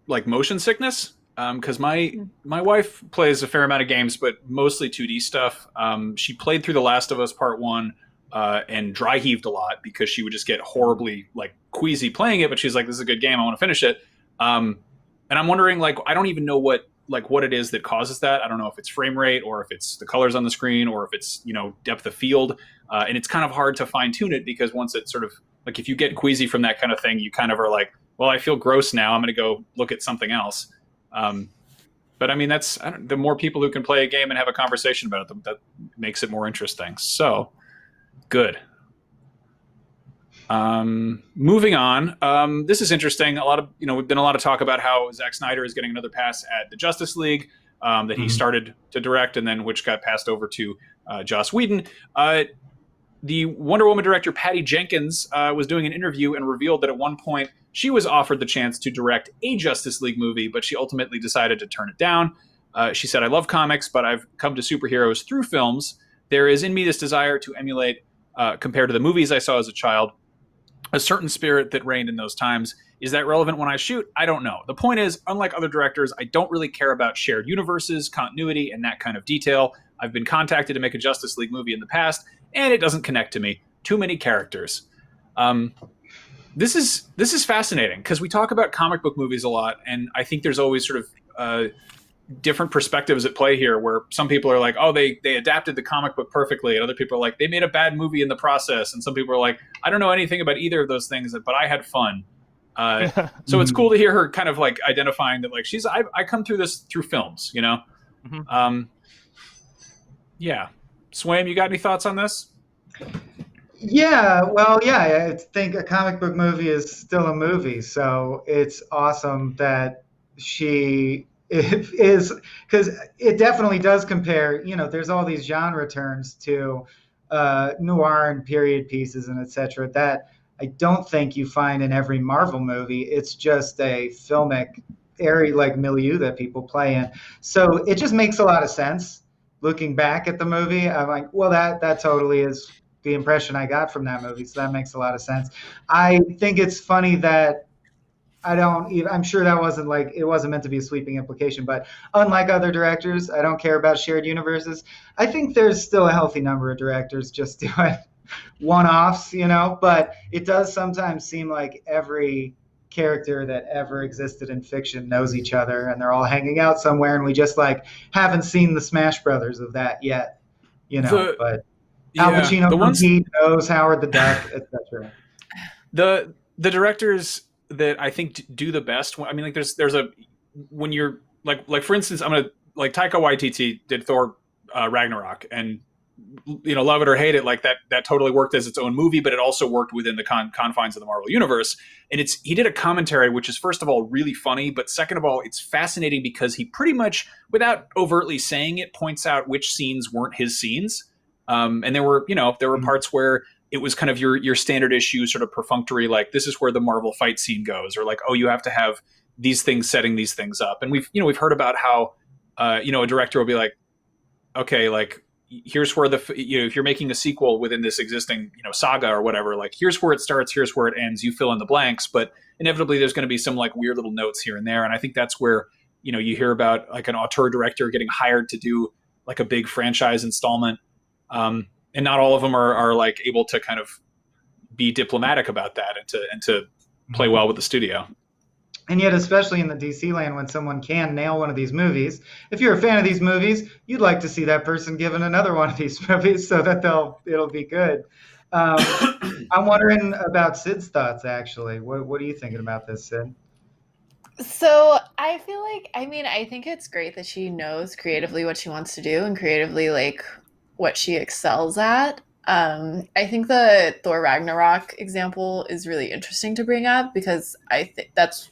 like motion sickness, because my wife plays a fair amount of games, but mostly 2D stuff. She played through The Last of Us Part 1 and dry heaved a lot because she would just get horribly like queasy playing it, but she's like, "This is a good game, I want to finish it." And I'm wondering, like, I don't even know what it is that causes that. I don't know if it's frame rate or if it's the colors on the screen or if it's, depth of field. And it's kind of hard to fine tune it because once it's sort of like, if you get queasy from that kind of thing, you kind of are like, well, I feel gross now, I'm going to go look at something else. But I mean, the more people who can play a game and have a conversation about it, that makes it more interesting. So good. Moving on. This is interesting. We've been a lot of talk about how Zack Snyder is getting another pass at the Justice League that he started to direct, and then which got passed over to Joss Whedon. The Wonder Woman director Patty Jenkins was doing an interview and revealed that at one point she was offered the chance to direct a Justice League movie, but she ultimately decided to turn it down. She said, "I love comics, but I've come to superheroes through films. There is in me this desire to emulate, compared to the movies I saw as a child, a certain spirit that reigned in those times. Is that relevant when I shoot? I don't know. The point is, unlike other directors, I don't really care about shared universes, continuity, and that kind of detail. I've been contacted to make a Justice League movie in the past, and it doesn't connect to me. Too many characters." This is fascinating because we talk about comic book movies a lot, and I think there's always sort of different perspectives at play here, where some people are like, "Oh, they adapted the comic book perfectly," and other people are like, "They made a bad movie in the process," and some people are like, "I don't know anything about either of those things, but I had fun." So it's cool to hear her kind of like identifying that, like, I come through this through films, Yeah. Swaim, you got any thoughts on this? Yeah, well, yeah, I think a comic book movie is still a movie, so it's awesome that she is, because it definitely does compare. There's all these genre terms to noir and period pieces and etc. that I don't think you find in every Marvel movie. It's just a filmic area, like milieu that people play in. So it just makes a lot of sense. Looking back at the movie, I'm like, well, that totally is the impression I got from that movie. So that makes a lot of sense. I think it's funny that I'm sure that it wasn't meant to be a sweeping implication, but unlike other directors, I don't care about shared universes. I think there's still a healthy number of directors just doing one-offs, but it does sometimes seem like every character that ever existed in fiction knows each other and they're all hanging out somewhere, and we just haven't seen the Smash Brothers of that yet, but Al Pacino from Heat knows Howard the Duck, etc. The directors that I think do the best. I mean, like there's when you're like for instance, I'm gonna like Taika Waititi did Thor Ragnarok, and love it or hate it, like that totally worked as its own movie, but it also worked within the confines of the Marvel universe. And he did a commentary, which is first of all really funny, but second of all, it's fascinating because he pretty much, without overtly saying it, points out which scenes weren't his scenes. And there were parts where it was kind of your standard issue, sort of perfunctory, like this is where the Marvel fight scene goes, or like, oh, you have to have these things setting these things up. And we've heard about how, a director will be like, okay, like here's where if you're making a sequel within this existing, saga or whatever, like here's where it starts, here's where it ends, you fill in the blanks, but inevitably there's going to be some like weird little notes here and there. And I think that's where, you hear about like an auteur director getting hired to do like a big franchise installment, and not all of them are like able to kind of be diplomatic about that and to play well with the studio. And yet, especially in the DC land, when someone can nail one of these movies, if you're a fan of these movies, you'd like to see that person given another one of these movies so that it'll be good. I'm wondering about Sid's thoughts, actually. What are you thinking about this, Sid? So I feel like, I mean, I think it's great that she knows creatively what she wants to do and creatively like what she excels at. I think the Thor Ragnarok example is really interesting to bring up because I think that's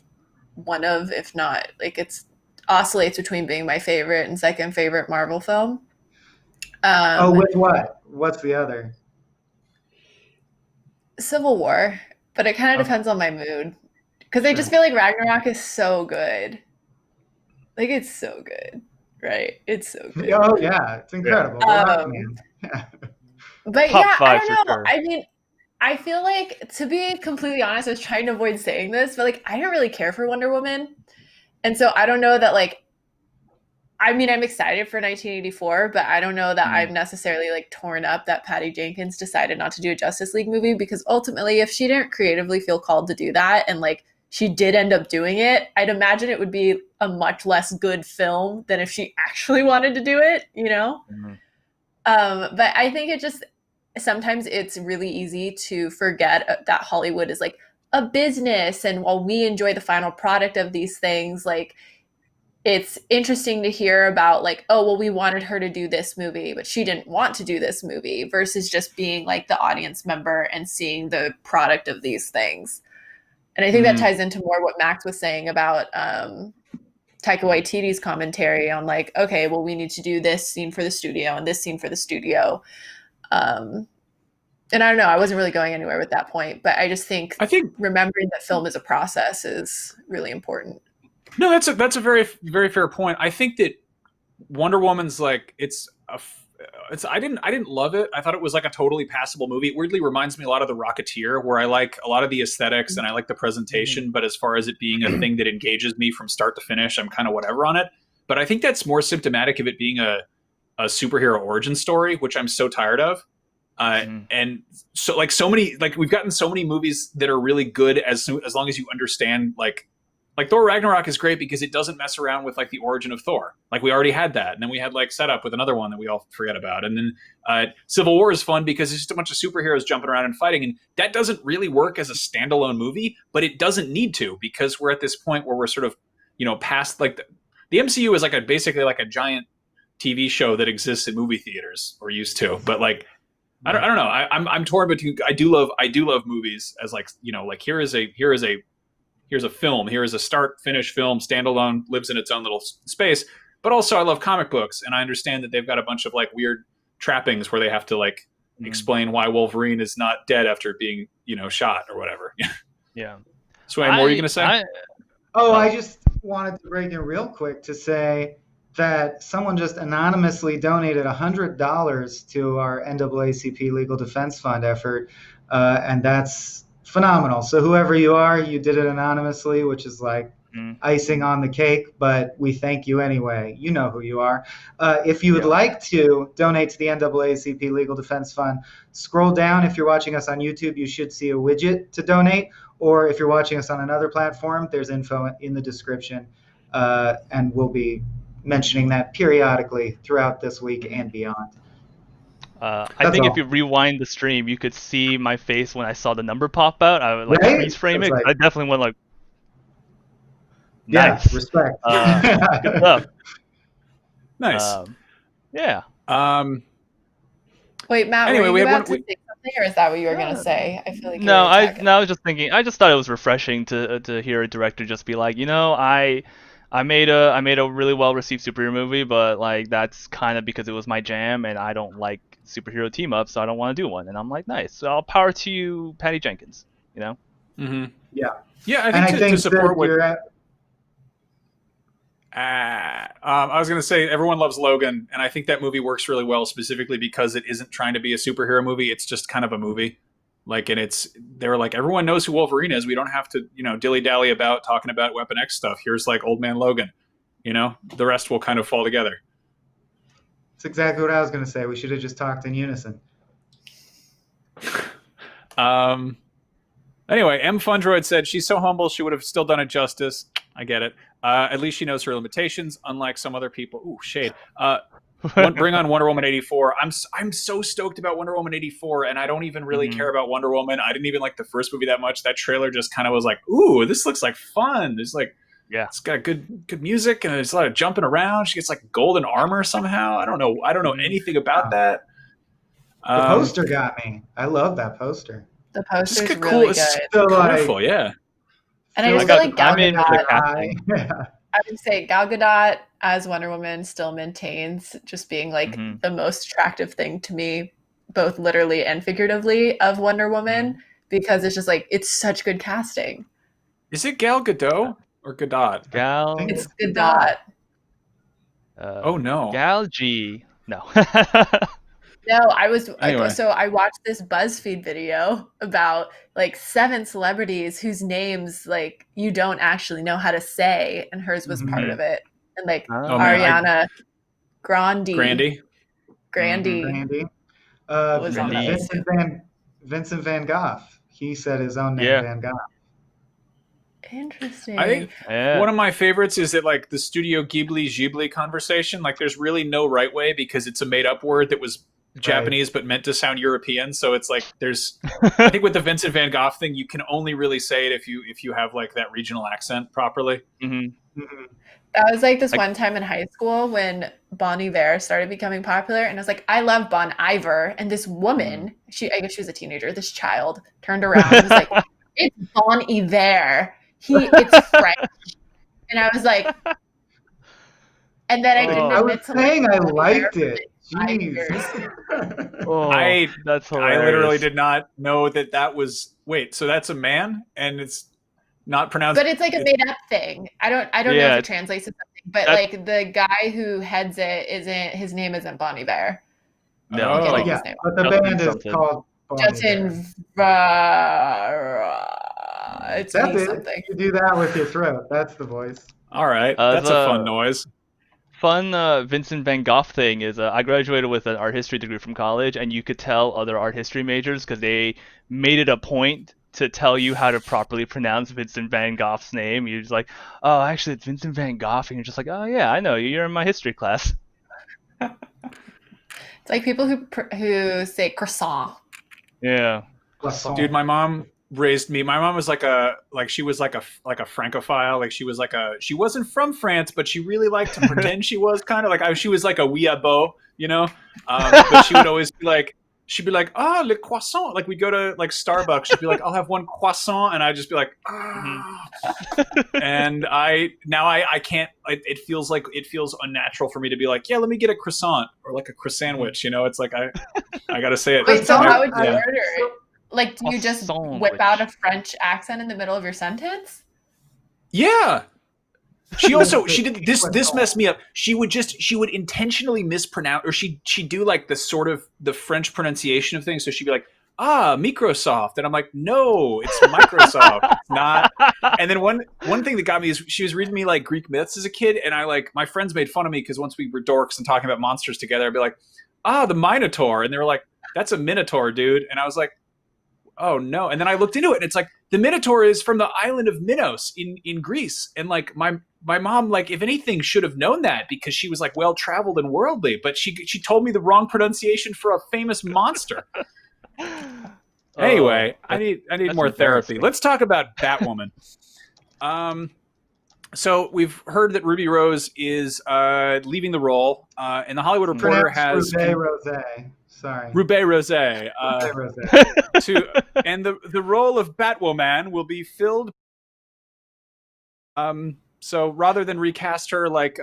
one of, if not, like it's oscillates between being my favorite and second favorite Marvel film. With what? What's the other? Civil War, but it kind of depends on my mood because I just feel like Ragnarok is so good. Like it's so good, right? It's so good. Oh yeah, it's incredible. But Top yeah, I five don't for know. sure. I mean, I feel like, to be completely honest, I was trying to avoid saying this, but like I don't really care for Wonder Woman. And so I don't know that like, I mean, I'm excited for 1984, but I don't know that I'm necessarily like torn up that Patty Jenkins decided not to do a Justice League movie, because ultimately if she didn't creatively feel called to do that and like she did end up doing it, I'd imagine it would be a much less good film than if she actually wanted to do it, you know? Mhm. But I think it just, sometimes it's really easy to forget that Hollywood is like a business, and while we enjoy the final product of these things, like it's interesting to hear about like, oh, well, we wanted her to do this movie, but she didn't want to do this movie, versus just being like the audience member and seeing the product of these things. And I think that ties into more what Max was saying about Taika Waititi's commentary on like, okay, well, we need to do this scene for the studio and this scene for the studio. And I don't know, I wasn't really going anywhere with that point, but I think remembering that film is a process is really important. No, that's a very, very fair point. I think that Wonder Woman's like, I didn't love it. I thought it was like a totally passable movie. It weirdly reminds me a lot of The Rocketeer, where I like a lot of the aesthetics and I like the presentation, but as far as it being a thing that engages me from start to finish, I'm kind of whatever on it. But I think that's more symptomatic of it being a superhero origin story, which I'm so tired of. And so like so many, like we've gotten so many movies that are really good as long as you understand like Thor Ragnarok is great because it doesn't mess around with like the origin of Thor. Like we already had that. And then we had like setup with another one that we all forget about. And then Civil War is fun because it's just a bunch of superheroes jumping around and fighting. And that doesn't really work as a standalone movie, but it doesn't need to, because we're at this point where we're sort of, past like the MCU is like basically like a giant TV show that exists in movie theaters, or used to. But like, I don't know. I'm torn between. I do love movies as like, like here's a film. Here is a start finish film, standalone, lives in its own little space. But also I love comic books, and I understand that they've got a bunch of like weird trappings where they have to like explain why Wolverine is not dead after being, shot or whatever. Yeah. So what were you going to say? I just wanted to break in real quick to say that someone just anonymously donated $100 to our NAACP Legal Defense Fund effort, and that's phenomenal. So whoever you are, you did it anonymously, which is like icing on the cake, but we thank you anyway. You know who you are. If you would like to donate to the NAACP Legal Defense Fund, scroll down. If you're watching us on YouTube, you should see a widget to donate, or if you're watching us on another platform, there's info in the description, and we'll be mentioning that periodically throughout this week and beyond. I think if you rewind the stream, you could see my face when I saw the number pop out. I would like freeze frame it. I definitely went like, nice. Yeah, respect. Good stuff. Nice. Yeah. Wait, Matt, anyway, were you about to say something, or is that what you were going to say? I feel like I was just thinking. I just thought it was refreshing to hear a director just be like, I made a really well received superhero movie, but like that's kind of because it was my jam, and I don't like superhero team ups, so I don't want to do one. And I'm like, nice. So I'll power to you, Patty Jenkins. Yeah. Yeah, I think to support what you're at. I was going to say everyone loves Logan, and I think that movie works really well specifically because it isn't trying to be a superhero movie. It's just kind of a movie. Like, and they were like, everyone knows who Wolverine is. We don't have to, dilly-dally about talking about Weapon X stuff. Here's like Old Man Logan, the rest will kind of fall together. That's exactly what I was going to say. We should have just talked in unison. Anyway, M Fundroid said she's so humble she would have still done it justice. I get it. At least she knows her limitations, unlike some other people. Ooh, shade. Bring on Wonder Woman 84. I'm so stoked about Wonder Woman 84, and I don't even really care about Wonder Woman. I didn't even like the first movie that much. That trailer just kind of was like, ooh, this looks like fun. There's like, yeah, it's got good music, and there's a lot of jumping around. She gets like golden armor somehow. I don't know anything about that. The poster got me. I love that poster. The poster's It's really cool. good. It's colorful, yeah. And I just feel like Gal I'm in for the casting. I would say Gal Gadot as Wonder Woman still maintains just being like the most attractive thing to me, both literally and figuratively, of Wonder Woman, because it's just like, it's such good casting. Is it Gal Gadot or Gadot? It's Gadot. Oh no. Gal G. No. No, Anyway. So I watched this BuzzFeed video about like 7 celebrities whose names like you don't actually know how to say, and hers was part of it. And like Ariana Grande. Was on that. Vincent Van Gogh. He said his own name, Van Gogh. Interesting. I think one of my favorites is that like the Studio Ghibli conversation. Like, there's really no right way because it's a made up word that was Japanese but meant to sound European. So it's like there's I think with the Vincent Van Gogh thing, you can only really say it if you have like that regional accent properly. That was like this one time in high school when Bon Iver started becoming popular, and I was like, I love Bon Iver. And this woman, I guess she was a teenager, this child turned around and was like, it's Bon Iver. It's French. And I was like, and then I didn't admit to I liked it. That's hilarious. I literally did not know that was. Wait, so that's a man, and it's not pronounced. But it's like a made up thing. I don't know if it translates to something. But like the guy who heads it his name isn't Bon Iver. No, but the band is called Justin. It's something. You do that with your throat. That's the voice. All right, that's a fun noise. Fun Vincent Van Gogh thing is I graduated with an art history degree from college, and you could tell other art history majors because they made it a point to tell you how to properly pronounce Vincent Van Gogh's name. You're just like, oh, actually, it's Vincent Van Gogh, and you're just like, oh yeah, I know you. You're in my history class. It's like people who say croissant. Yeah. Dude, my mom raised me. My mom was she was like a francophile. Like she wasn't from France, but she really liked to pretend she was kind of like, she was like a oui à beau, you know? But she would always be like, she'd be like, le croissant. Like we'd go to like Starbucks. She'd be like, I'll have one croissant. And I'd just be like, And I can't, it feels unnatural for me to be like, yeah, let me get a croissant or like a croissantwich. You know, it's like, I got to say it. Wait, so how would you order it? Like, do you just whip out a French accent in the middle of your sentence? Yeah. She did this messed me up. She would intentionally mispronounce, or she'd do like the sort of the French pronunciation of things. So she'd be like, Microsoft. And I'm like, no, it's Microsoft. It's not. And then one thing that got me is she was reading me like Greek myths as a kid. And my friends made fun of me because once we were dorks and talking about monsters together, I'd be like, the Minotaur. And they were like, that's a Minotaur, dude. And I was like, oh no. And then I looked into it and it's like the Minotaur is from the island of Minos in Greece. And like my mom, like if anything, should have known that because she was like well traveled and worldly, but she told me the wrong pronunciation for a famous monster. Anyway, I need more therapy. Let's talk about Batwoman. So we've heard that Ruby Rose is leaving the role, and the Hollywood Reporter has Ruby Rose. And the role of Batwoman will be filled. So rather than recast her like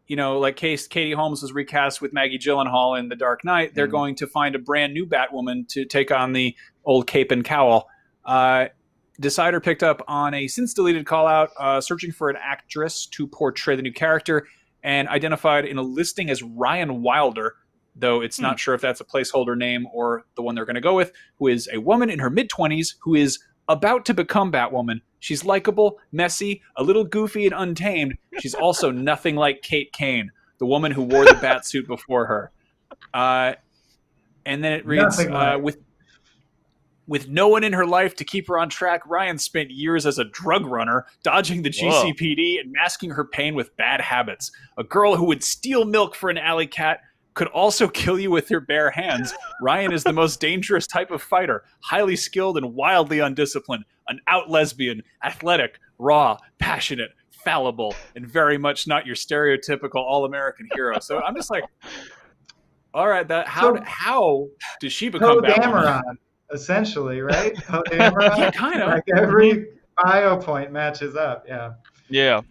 Katie Holmes was recast with Maggie Gyllenhaal in The Dark Knight, they're going to find a brand new Batwoman to take on the old cape and cowl. Decider picked up on a since-deleted call-out searching for an actress to portray the new character and identified in a listing as Ryan Wilder, though it's not sure if that's a placeholder name or the one they're going to go with, who is a woman in her mid-20s who is about to become Batwoman. She's likable, messy, a little goofy and untamed. She's also nothing like Kate Kane. the woman who wore the bat suit before her. And then it reads, with no one in her life to keep her on track, Ryan spent years as a drug runner, dodging the GCPD and masking her pain with bad habits. A girl who would steal milk for an alley cat could also kill you with her bare hands. Ryan is the most dangerous type of fighter, highly skilled and wildly undisciplined, an out lesbian, athletic, raw, passionate, fallible, and very much not your stereotypical all-American hero. So I'm just like, all right, how did she become Batwoman? Essentially, right? Yeah, kind of. Like every bio point matches up. Yeah. Yeah.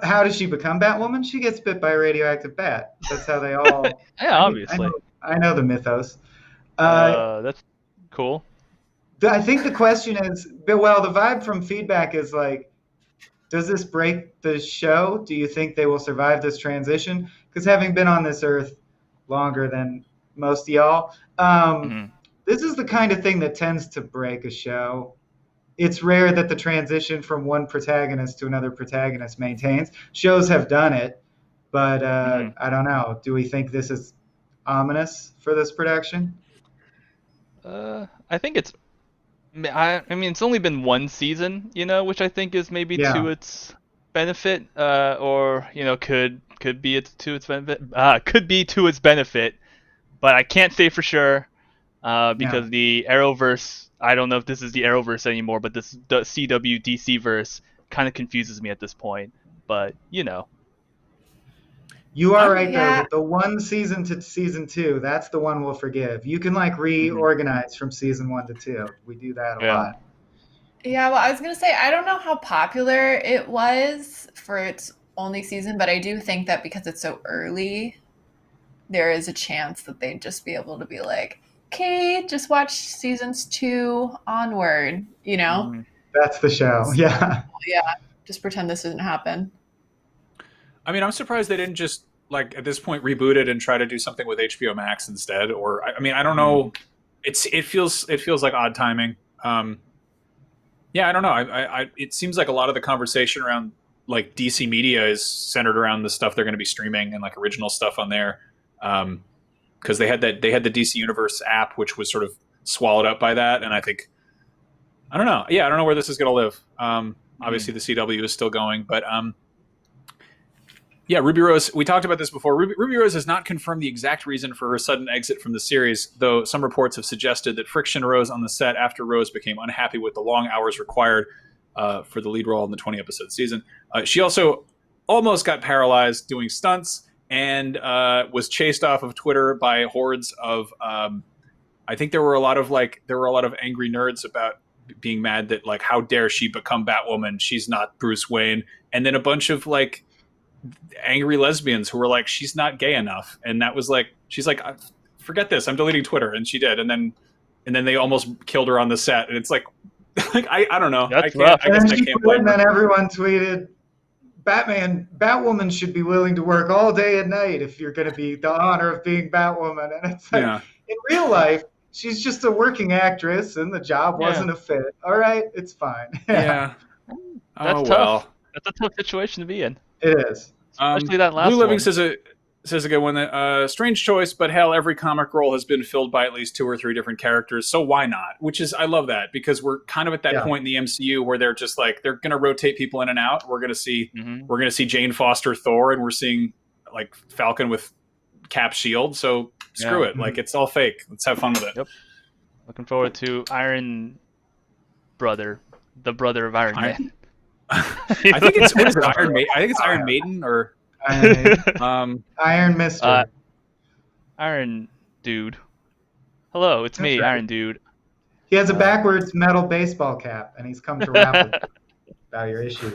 How does she become Batwoman? She gets bit by a radioactive bat. That's how they all. Yeah, obviously. I know the mythos. That's cool. I think the question is, well, the vibe from feedback is like, does this break the show? Do you think they will survive this transition? Because having been on this earth longer than most of y'all, this is the kind of thing that tends to break a show. It's rare that the transition from one protagonist to another protagonist maintains. Shows have done it, but I don't know. Do we think this is ominous for this production? I think it's. I mean, it's only been one season, which I think is maybe to its benefit, or could be to its benefit. Could be to its benefit, but I can't say for sure. Because the Arrowverse, I don't know if this is the Arrowverse anymore, but the CW DC verse kind of confuses me at this point. But you are right though. The one season to season 2, that's the one we'll forgive. You can reorganize from season 1 to 2. We do that a lot. Yeah, well, I was gonna say I don't know how popular it was for its only season, but I do think that because it's so early, there is a chance that they'd just be able to be like, okay, just watch seasons 2 onward, That's the show. Yeah. Yeah. Just pretend this didn't happen. I mean, I'm surprised they didn't just at this point reboot it and try to do something with HBO Max instead. Or I mean, I don't know. It feels like odd timing. Yeah, I don't know. It seems like a lot of the conversation around DC media is centered around the stuff they're going to be streaming and original stuff on there. Because they had the DC Universe app, which was sort of swallowed up by that, and I don't know. Yeah, I don't know where this is going to live. Obviously, the CW is still going, but yeah, Ruby Rose. We talked about this before. Ruby Rose has not confirmed the exact reason for her sudden exit from the series, though some reports have suggested that friction arose on the set after Rose became unhappy with the long hours required for the lead role in the 20-episode season. She also almost got paralyzed doing stunts. And was chased off of Twitter by hordes of. I think there were a lot of angry nerds about being mad that how dare she become Batwoman? She's not Bruce Wayne. And then a bunch of angry lesbians who were she's not gay enough. And that was she's forget this. I'm deleting Twitter, and she did. And then they almost killed her on the set. And it's I don't know. That's rough. I can't blame her. And then everyone tweeted, Batwoman should be willing to work all day and night if you're going to be the honor of being Batwoman. And it's in real life, she's just a working actress and the job wasn't a fit. All right, it's fine. Yeah. That's tough. That's a tough situation to be in. It is. Especially that last Blue Living one. says a good one that strange choice, but hell, every comic role has been filled by at least 2 or 3 different characters, so why not? I love that, because we're kind of at that point in the MCU where they're just they're going to rotate people in and out. We're going to see Jane Foster Thor, and we're seeing Falcon with Cap's shield. So screw it, it's all fake. Let's have fun with it. Yep. Looking forward to Iron Brother, the brother of Iron Man. I think it's Iron Maiden. I think it's Iron Maiden or. Iron Mister. Iron Dude. Hello, it's me, Iron Dude. He has a backwards metal baseball cap, and he's come to rap about your issues.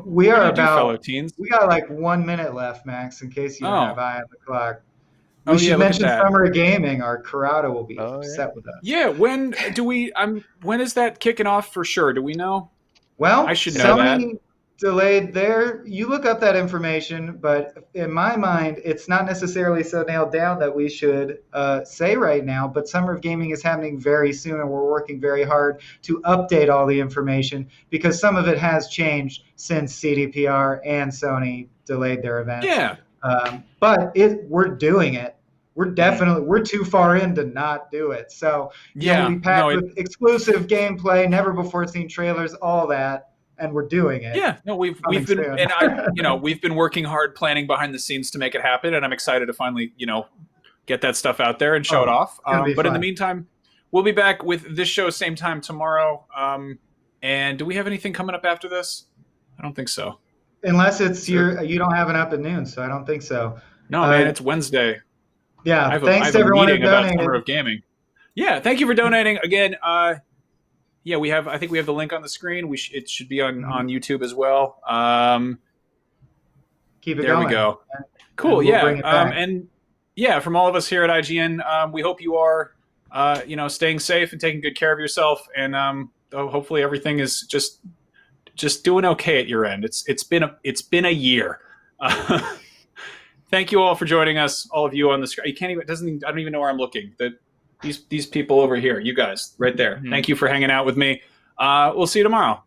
We are fellow teens. We got 1 minute left, Max, in case you don't have eye on the clock. We should mention Summer of Gaming. Our Corrado will be set with us. Yeah, when do we? When is that kicking off for sure? Do we know? Well, I should know that. delayed there. You look up that information, but in my mind, it's not necessarily so nailed down that we should say right now. But Summer of Gaming is happening very soon, and we're working very hard to update all the information because some of it has changed since CDPR and Sony delayed their event. Yeah. But we're doing it. We're too far in to not do it. So we'll be packed with exclusive gameplay, never before seen trailers, all that. And we're doing it. Yeah, no, we've been and we've been working hard planning behind the scenes to make it happen, and I'm excited to finally get that stuff out there and show it off. But in the meantime, we'll be back with this show same time tomorrow. And do we have anything coming up after this? I don't think so. Unless it's you don't have an up at noon, so I don't think so. No, man, it's Wednesday. Yeah, thanks to everyone who donated. About Summer of Gaming. Yeah, thank you for donating again. Yeah, I think we have the link on the screen. It should be on YouTube as well. Keep it there going. We go. Cool. And from all of us here at IGN, we hope you are, staying safe and taking good care of yourself. And hopefully everything is just doing okay at your end. It's been a year. Thank you all for joining us. All of you on the screen. I don't even know where I'm looking. These people over here, you guys, right there. Mm-hmm. Thank you for hanging out with me. We'll see you tomorrow.